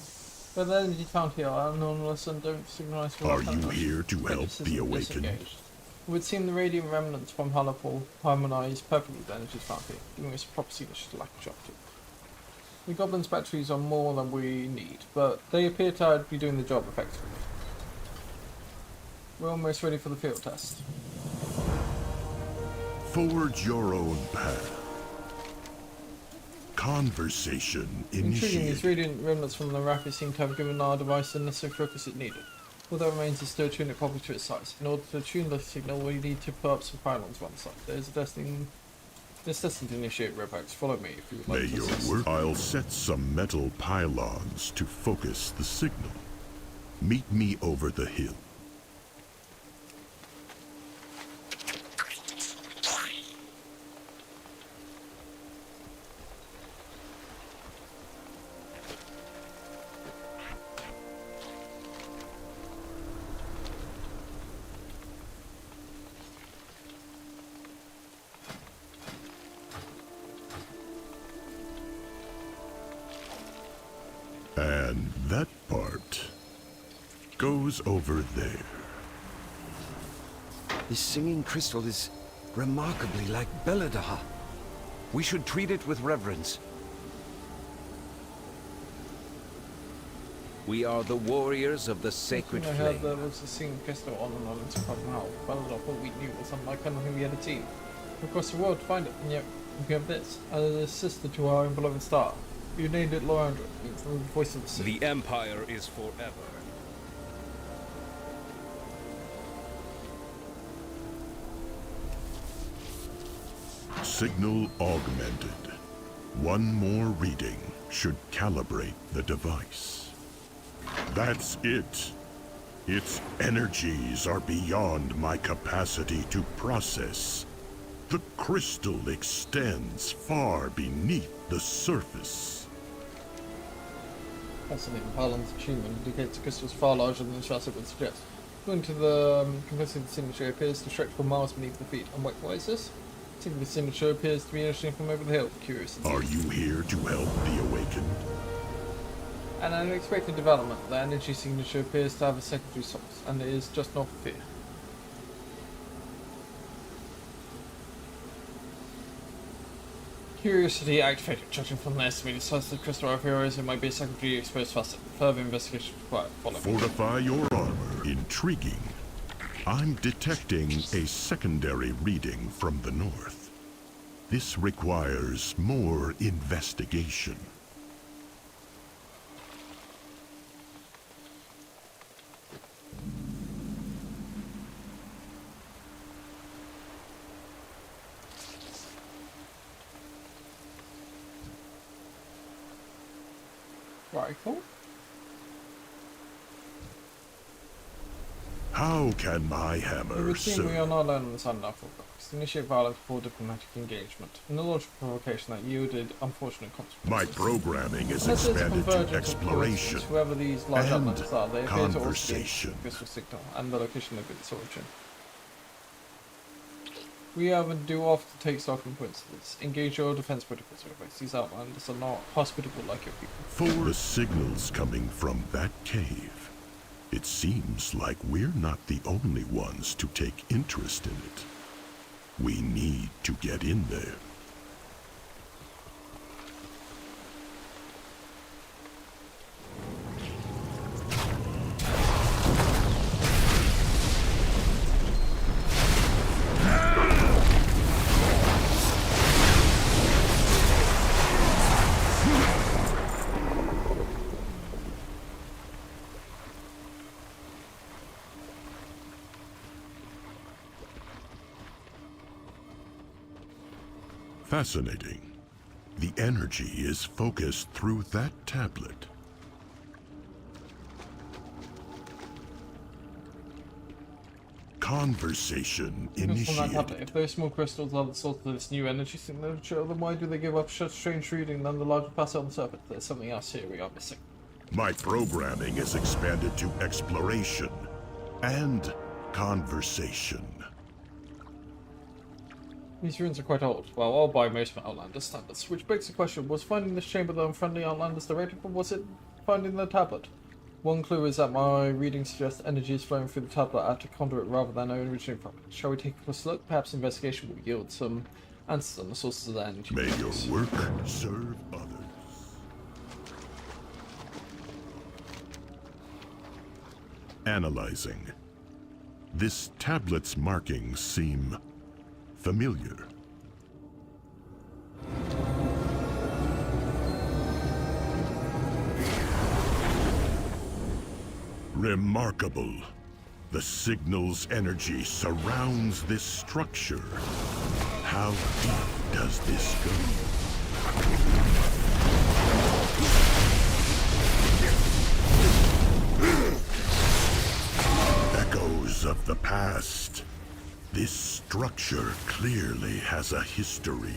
But the energy found here are anomalous and don't signalize for Are you here to help the awakened? It would seem the radiant remnants from Halapol harmonize perfectly with the energy found here, giving us a proper signature to lack a to. The goblins' batteries are more than we need, but they appear to be doing the job effectively. We're almost ready for the field test. Forge your own path. Conversation Intriguing, initiated. these radiant remnants from the Arathi seem to have given our device the necessary focus it needed. All that remains is to tune it properly to its size. In order to tune the signal, we need to put up some pylons around the site. There's destined to initiate robots. Follow me if you would like May to your assist. work. I'll set some metal pylons to focus the signal. Meet me over the hill. And that part goes over there. This singing crystal is remarkably like Beladaha. We should treat it with reverence. We are the warriors of the sacred I flame. heard there was a singing crystal on an island to fucking hell. Bellador, what we knew was unlike anything we had a team. Across the world to find it, and yet we have this. As a sister to our own beloved star. You named it Lorandra, means the voice of the sea. The Empire is forever. Signal augmented. One more reading should calibrate the device. That's it. Its energies are beyond my capacity to process. The crystal extends far beneath the surface. Fascinating. Pylon's attunement indicates the crystal is far larger than the chassis would suggest. According to the complicity signature, it appears to stretch for miles beneath the feet. And wait, what is this? The signature appears to be emerging from over the hill. Curious. Are you here to help the awakened? An unexpected development. The energy signature appears to have a secondary source, and it is just north of here. Curiosity activated. Judging from the estimated size of the crystal of heroes, it might be a secondary exposed facet. Further investigation required. Follow. Fortify your armor. Intriguing. I'm detecting a secondary reading from the north. This requires more investigation. Rifle? How can my hammer We are serve? not alone on this unlawful box. Initiate violence before diplomatic engagement. An illogical provocation that yielded unfortunate consequences. My programming is Unless there's a expanded to convergence of exploration coincidence, whoever these large and outlands are, they appear to also conversation. be crystal signal and the location of its origin. We have a do off to take stock in coincidence. Engage your defense protocols. These outlanders are not hospitable like your people. For the signals coming from that cave, it seems like we're not the only ones to take interest in it. We need to get in there. Fascinating. The energy is focused through that tablet. Conversation initiated. If those small crystals are the source of this new energy signature, then why do they give up such strange reading than the larger facet on the surface? There's something else here we are missing. My programming is expanded to exploration and conversation. These ruins are quite old. Well, old by most Outlander standards. Which begs the question, was finding this chamber the unfriendly Outlanders directive, or was it finding the tablet? One clue is that my readings suggest energy is flowing through the tablet at a conduit rather than originating from it. Shall we take a closer look? Perhaps investigation will yield some answers on the sources of that energy. May your work serve others. Analyzing. This tablet's markings seem familiar. Remarkable. The signal's energy surrounds this structure. How deep does this go? Echoes of the past. This structure clearly has a history.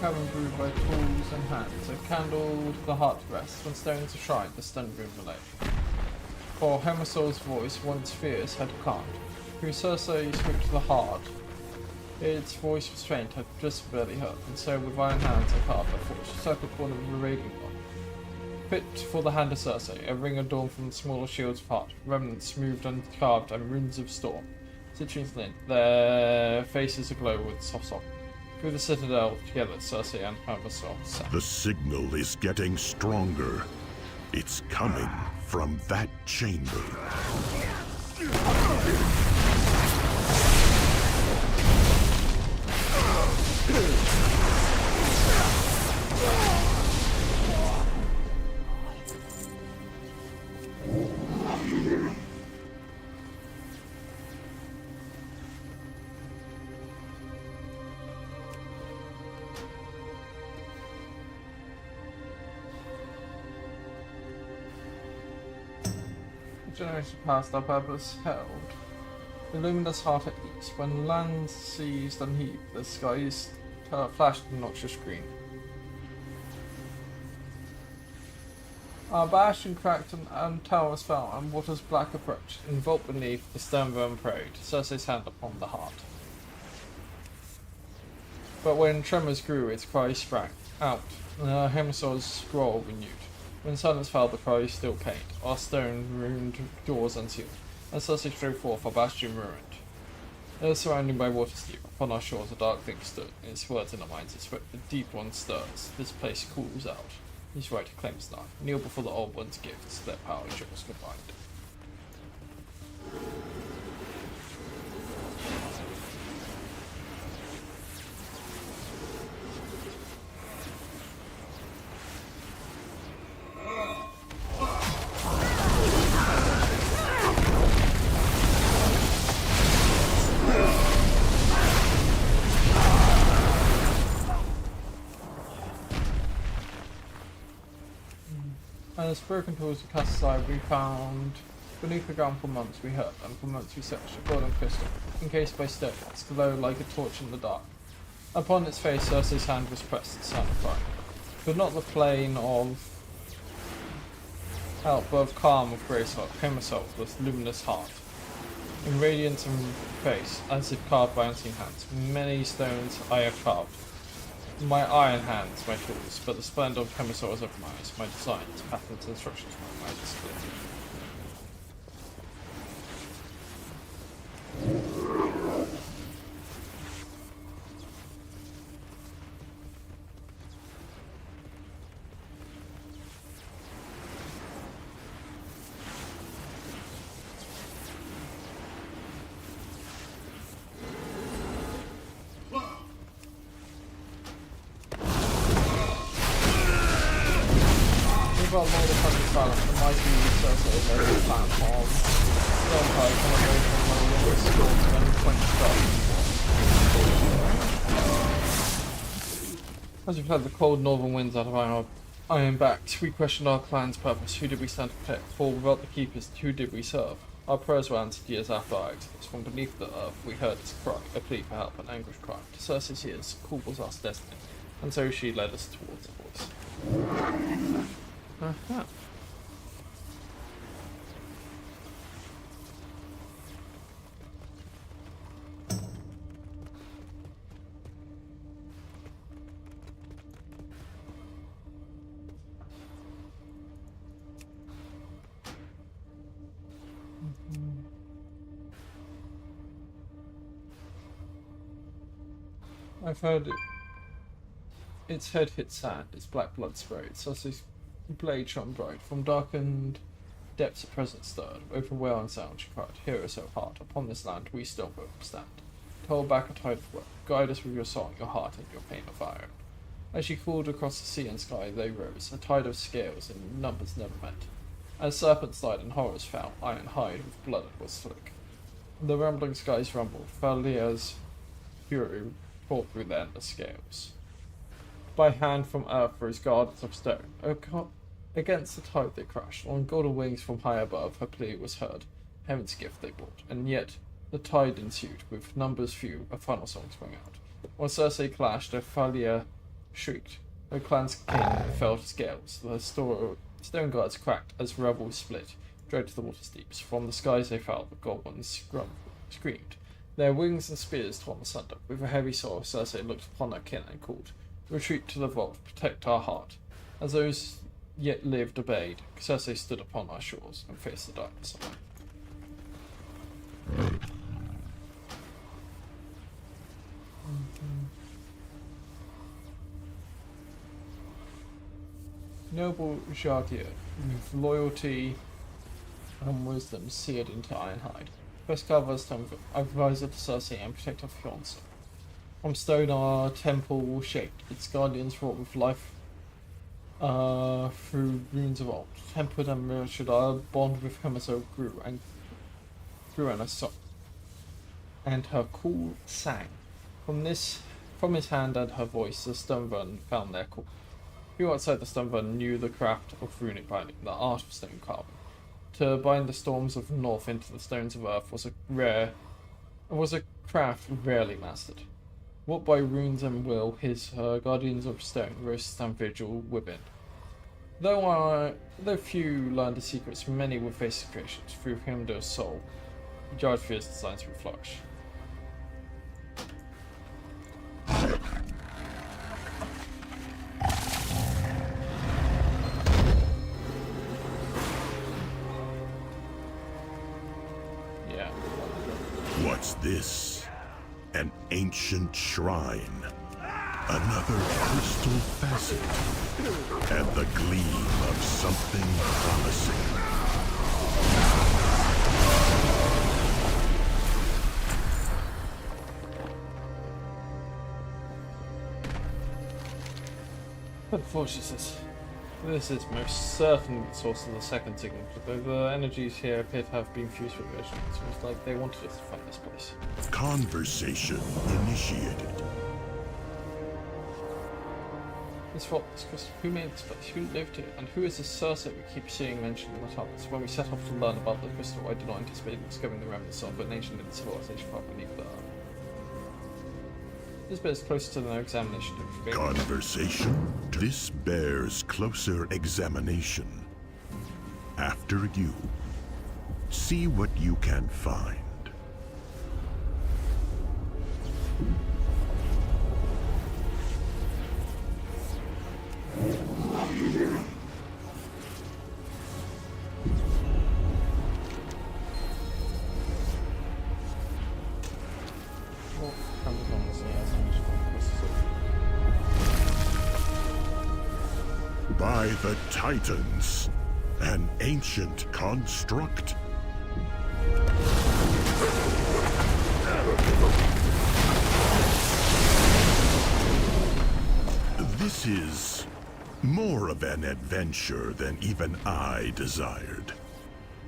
Improved by tools and hands, a candle to the heart rests, when stones are shrine, the stone room relate. For Hermosol's voice, once fierce, had calmed. Through Cersei swooped to the heart. Its voice was faint, had just barely heard, and so with iron hands I carved a forged circle corner of a radiant one. Fit for the hand of Cersei, a ring adorned from the smaller shields of heart, remnants smoothed and carved, and runes of storm. Citrines glint, their faces aglow with soft song. Through the citadel together, Cersei and Hermosol sat. The signal is getting stronger. It's coming from that chamber. Generations past, our purpose held. The luminous heart at ease. When land seized and heaved, the skies flashed in noxious green. Our bastion cracked and towers fell, and waters black approached. In vault beneath, the stern verm prayed, Cersei's hand upon the heart. But when tremors grew, its cries sprang out, and her Hermosol's scroll renewed. When silence fell, the cries still pained, our stone-ruined doors unsealed, and Cersei strode forth, our bastion ruined. It was surrounded by waters deep, upon our shores a dark thing stood, its words in our minds, its the deep one stirs, this place cools out. His right claims none, kneel before the old one's gifts, their power is yours combined. As broken tools were cast aside, we found beneath the ground for months we heard, and for months we searched a golden crystal, encased by stones, glow like a torch in the dark. Upon its face, Cersei's hand was pressed, silent but not the plane of help, but of calm of grace, Hermosol with luminous heart. In radiance and face, as if carved by unseen hands, many stones I have carved. My iron hands, my tools, but the splendor of Hermosol is over my eyes, my designs, patterns, and instructions, my eyes is clear. Well, Lord of Thunder Silence, the mighty Cersei is over the platform. Stone Tide come away from my longest storms and quenched dark. As we fled the cold northern winds out of our iron backs, we questioned our clan's purpose. Who did we stand to protect? For without the keepers, who did we serve? Our prayers were answered years after our exodus. From beneath the earth, we heard its cry, a plea for help, an anguish cry. To Cersei's ears, call was our destiny, and so she led us towards a voice. Uh-huh. I've heard its head hit sand, its black blood sprayed, Cersei's blade shone bright. From darkened depths a presence stirred. Over wail and sound she cried, "Hear us, O heart, upon this land we still will stand. Hold back a tide of woe, guide us with your song, your heart, and your pain of iron." As she called across the sea and sky, they rose, a tide of scales in numbers never met. As serpents died and horrors fell, iron hide with blood it was slick. The rumbling skies rumbled, Valia's fury poured through the endless scales. By hand from earth rose guards of stone. Against the tide they crashed, on golden wings from high above her plea was heard. Heaven's gift they brought, and yet the tide ensued, with numbers few, a final song sprang out. When Circe clashed, Valia shrieked. Her clan's king fell to scales. The stone guards cracked as rubble split, dragged to the water's deeps. From the skies they fell, the goblins screamed. Their wings and spears torn asunder. With a heavy soul, Circe looked upon her kin and called, "Retreat to the vault, protect our heart." As those yet lived obeyed, Circe stood upon our shores and faced the darkness alone. Noble Jardier, with loyalty and wisdom seared into iron hide. First carve advisor to Circe and protect our fiancé. From stone our temple shaped, its guardians wrought with life through runes of old. Tempered and nurtured our bond with him as it grew and a song. And her call sang. From his hand and her voice, the Stonevern found their call. Few outside the Stonevern knew the craft of runic binding, the art of stone carving. To bind the storms of the north into the stones of earth was a craft rarely mastered. What by runes and will, her guardians of stone rose to stand vigil within. Though few learned the secrets, many would face the creations. Through him their soul, Jarred fears designs would flourish. Yeah. What's this? An ancient shrine. Another crystal facet. And the gleam of something promising. Unfortunately, this is most certainly the source of the second signature, though the energies here appear to have been fused with vision. It seems like they wanted us to find this place. Conversation initiated. This vault, this crystal, who made this place, who lived here, and who is this Circe we keep seeing mentioned in the tablets? When we set off to learn about the crystal, I did not anticipate discovering the remnants of an ancient civilization far beneath the earth. This bears closer to the examination of Conversation? This bears closer examination. After you. See what you can find. By the Titans, an ancient construct. This is more of an adventure than even I desired.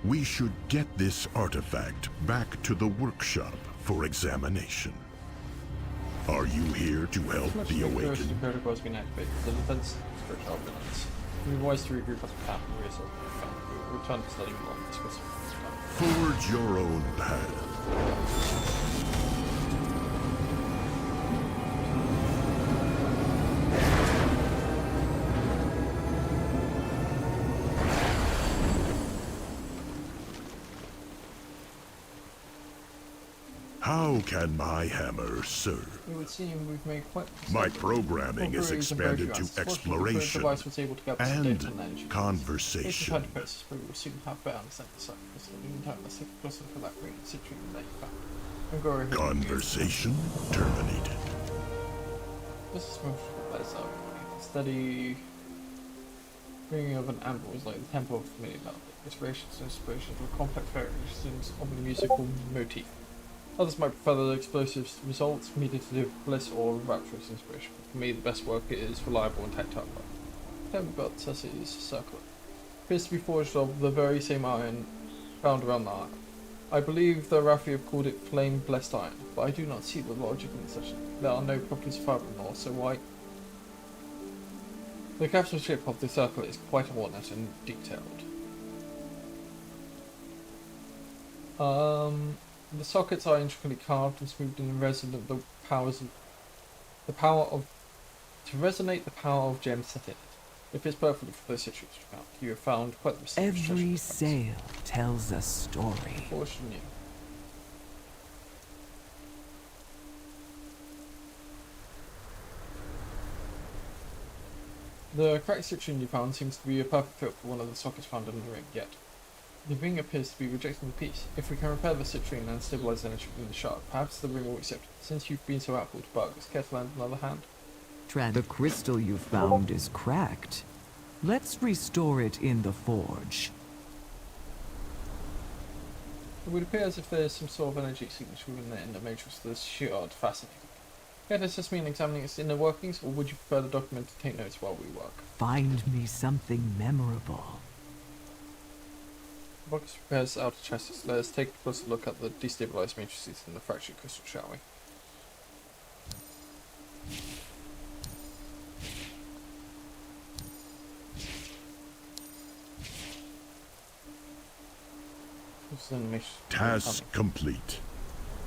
We should get this artifact back to the workshop for examination. Are you here to help the Awakened? The protocol has been activated. The defense spiritual ordinance. We be wise to regroup as a path and resolve the family. We will return to studying along this crystal. Forge your own path. How can my hammer serve? It would seem we've made quite my programming is expanded to exploration and conversation. We will soon have better understanding the cycle. In the meantime, let's take a closer look at that ring situated that you found. Conversation terminated. This is place up. Steady ringing of an anvil is like the tempo of a familiar melody. Iterations and inspirations with complex variations of a musical motif. Others might prefer the explosive results, meditative bliss, or rapturous inspiration. For me, the best work is reliable and tactile. Then we've got Cecily's circle. Appears to be forged of the very same iron found around the isle. I believe the Rafi have called it flame-blessed iron, but I do not see the logic in such. There are no properties of fibre nor, so why? The craftsmanship of the circle is quite ornate and detailed. The sockets are intricately carved and smoothed and resonate to resonate the power of gems set in it. It fits perfectly for those situations you found. You have found quite the mysterious treasure. Every sail tells a story. Fortune you. The cracked citrine you found seems to be a perfect fit for one of the sockets found in the ring, yet the ring appears to be rejecting the piece. If we can repair the citrine and stabilize the energy within the shard, perhaps the ring will accept it. Since you've been so helpful to Bugs, care to lend another hand? The crystal you found is cracked. Let's restore it in the forge. It would appear as if there is some sort of energy signature within the inner matrix of this shard. Fascinating. Care to assist me in examining its inner workings, or would you prefer the document to take notes while we work? Find me something memorable. Bugs prepares outer chassis. Let us take a closer look at the destabilized matrices in the fractured crystal, shall we? Task complete.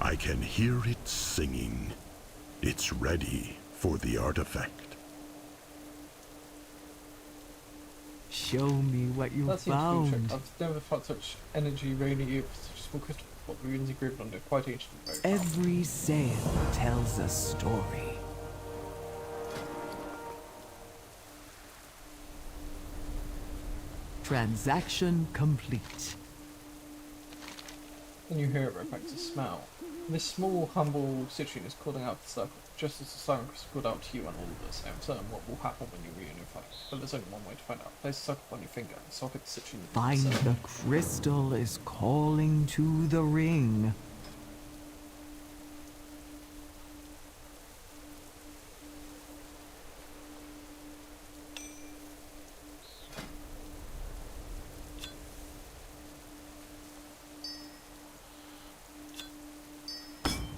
I can hear it singing. It's ready for the artifact. Show me what you found. I've never felt such energy radiating such a small crystal. What the runes engraved on it, quite ancient. Every sail tells a story. Transaction complete. Then you hear it reflects a smell. This small, humble citrine is calling out the circle, just as the silent crystal called out to you and all of us. I am certain what will happen when you reunify. But there's only one way to find out. Place the circle on your finger and socket the citrine. Find the crystal is calling to the ring.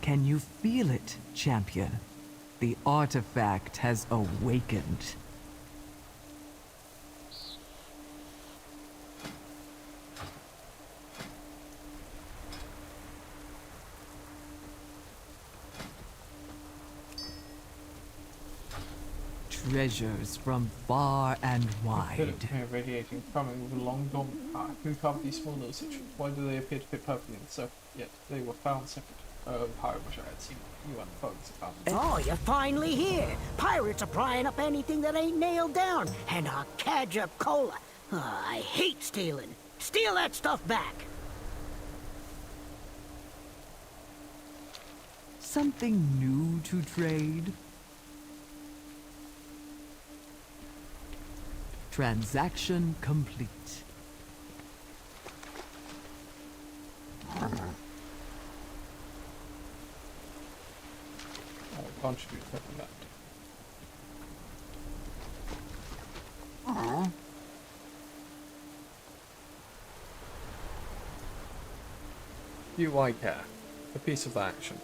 Can you feel it, champion? The artifact has awakened. Treasures from far and wide. Radiating from it with a long dormant power. Who carved these small little citrines? Why do they appear to fit perfectly in the circle? Yet they were found separate. Oh, I wish I had seen you and folks about it. Oh, you're finally here. Pirates are prying up anything that ain't nailed down. And a cadge of cola. Oh, I hate stealing. Steal that stuff back. Something new to trade? Transaction complete. Contribute to that. You I care. A piece of action.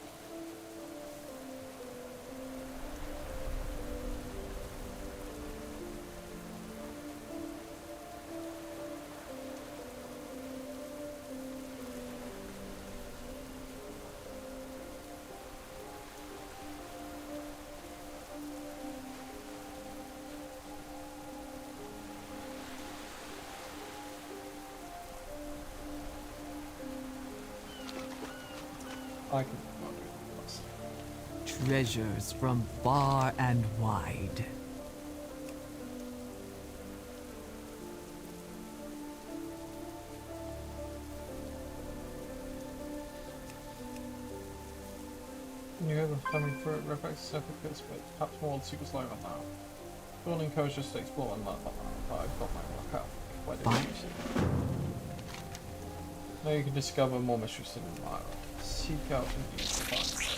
I can not do this. Treasures from far and wide. You hear them coming through it reflects certificates, but perhaps more super slow than now. Dawn encouraged us to explore and learn about that, but I've got my work out. Where did you see? Now you can discover more mysteries in the Myra. Seek out and use the fun.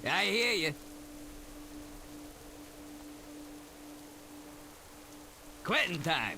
I hear you. Quitting time.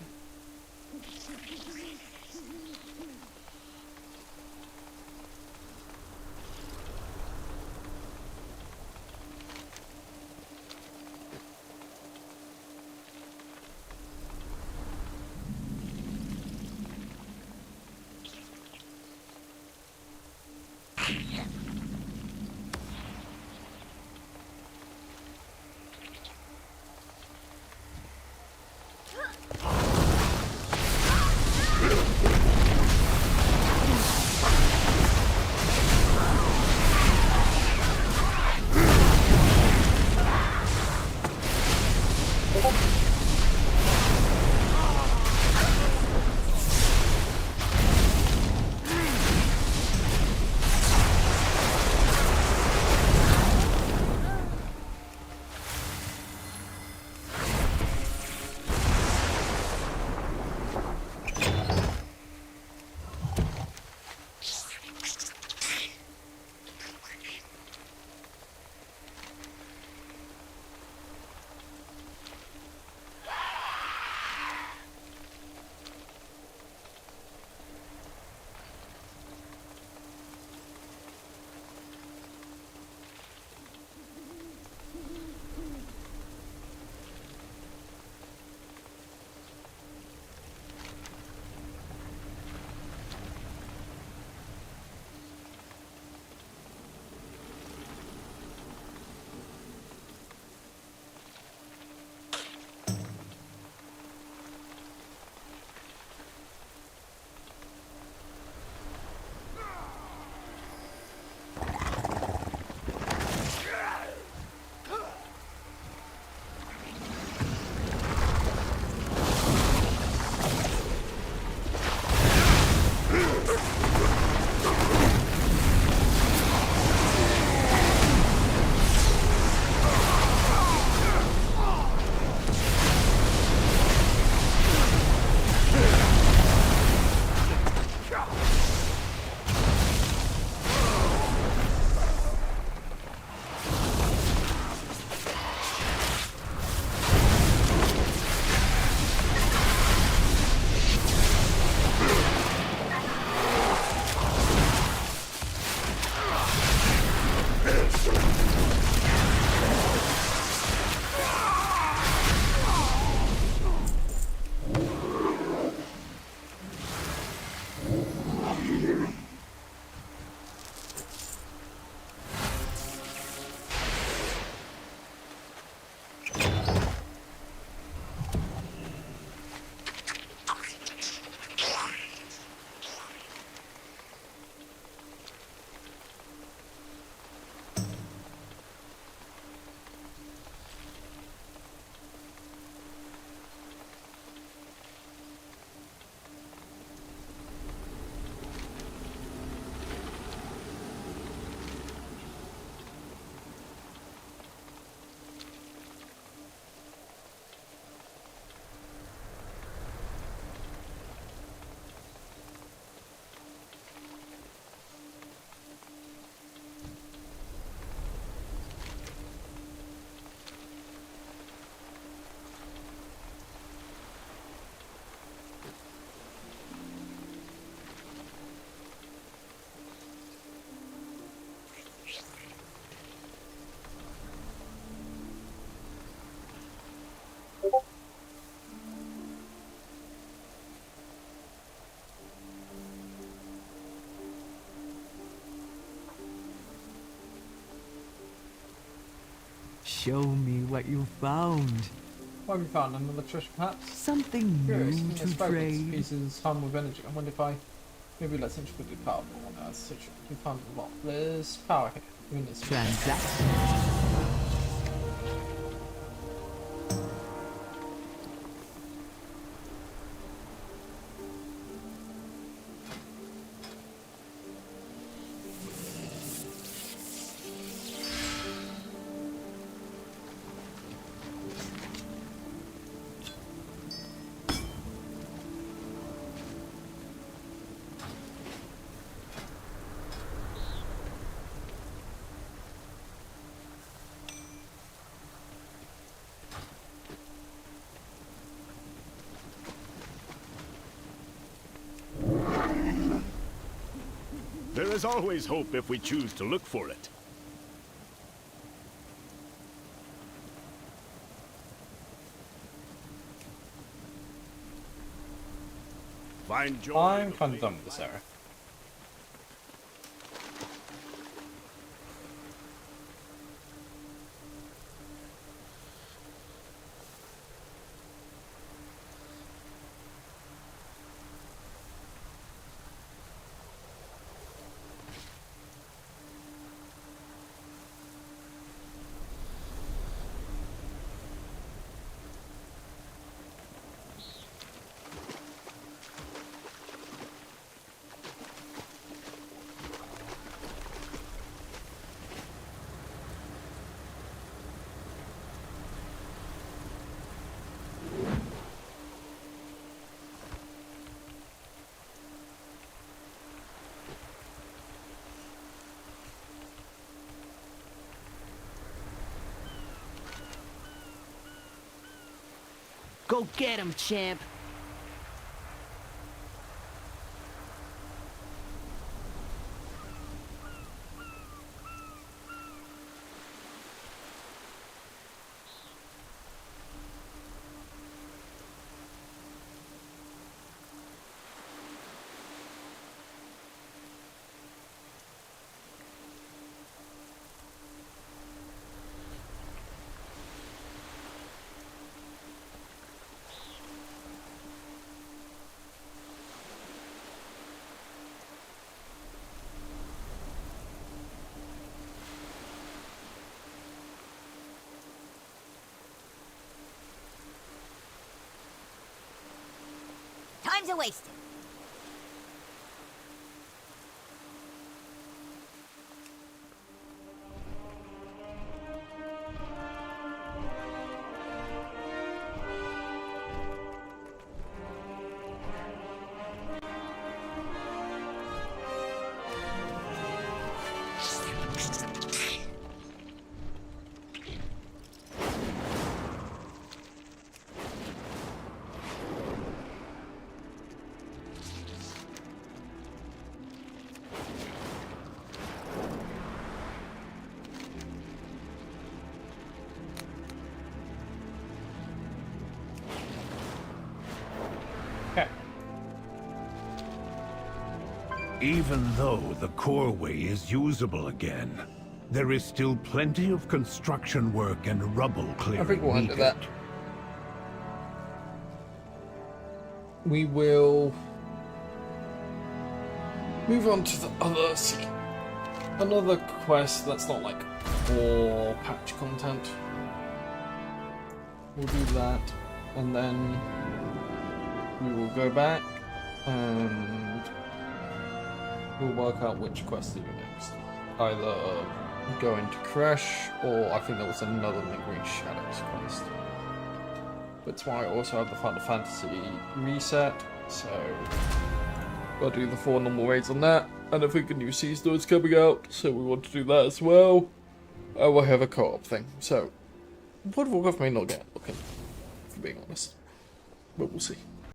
Show me what you found. What have you found? Another treasure, perhaps? Something Curious. new There's to fragments, trade. pieces hum with energy. I wonder if I... Maybe let's intricately powerful. You found a lot. There's power here. Even this Transaction. There is always hope if we choose to look for it. Find joy. I'm kind of done with this area. Go get him, champ. Time's a-wasted. Even though the coreway is usable again, there is still plenty of construction work and rubble clearing I think we'll handle needed. that. We will move on to the another quest that's not like core patch content. We'll do that, and then we will go back and we'll work out which quest to do next. Either go into Crash, or I think there was another Lingering Shadows quest. But tomorrow I also have the Final Fantasy reset, so I'll do the 4 normal raids on that. And I think a new season is coming out, so we want to do that as well. I will have a co-op thing, so World of Warcraft may not get looking, for being honest. But we'll see.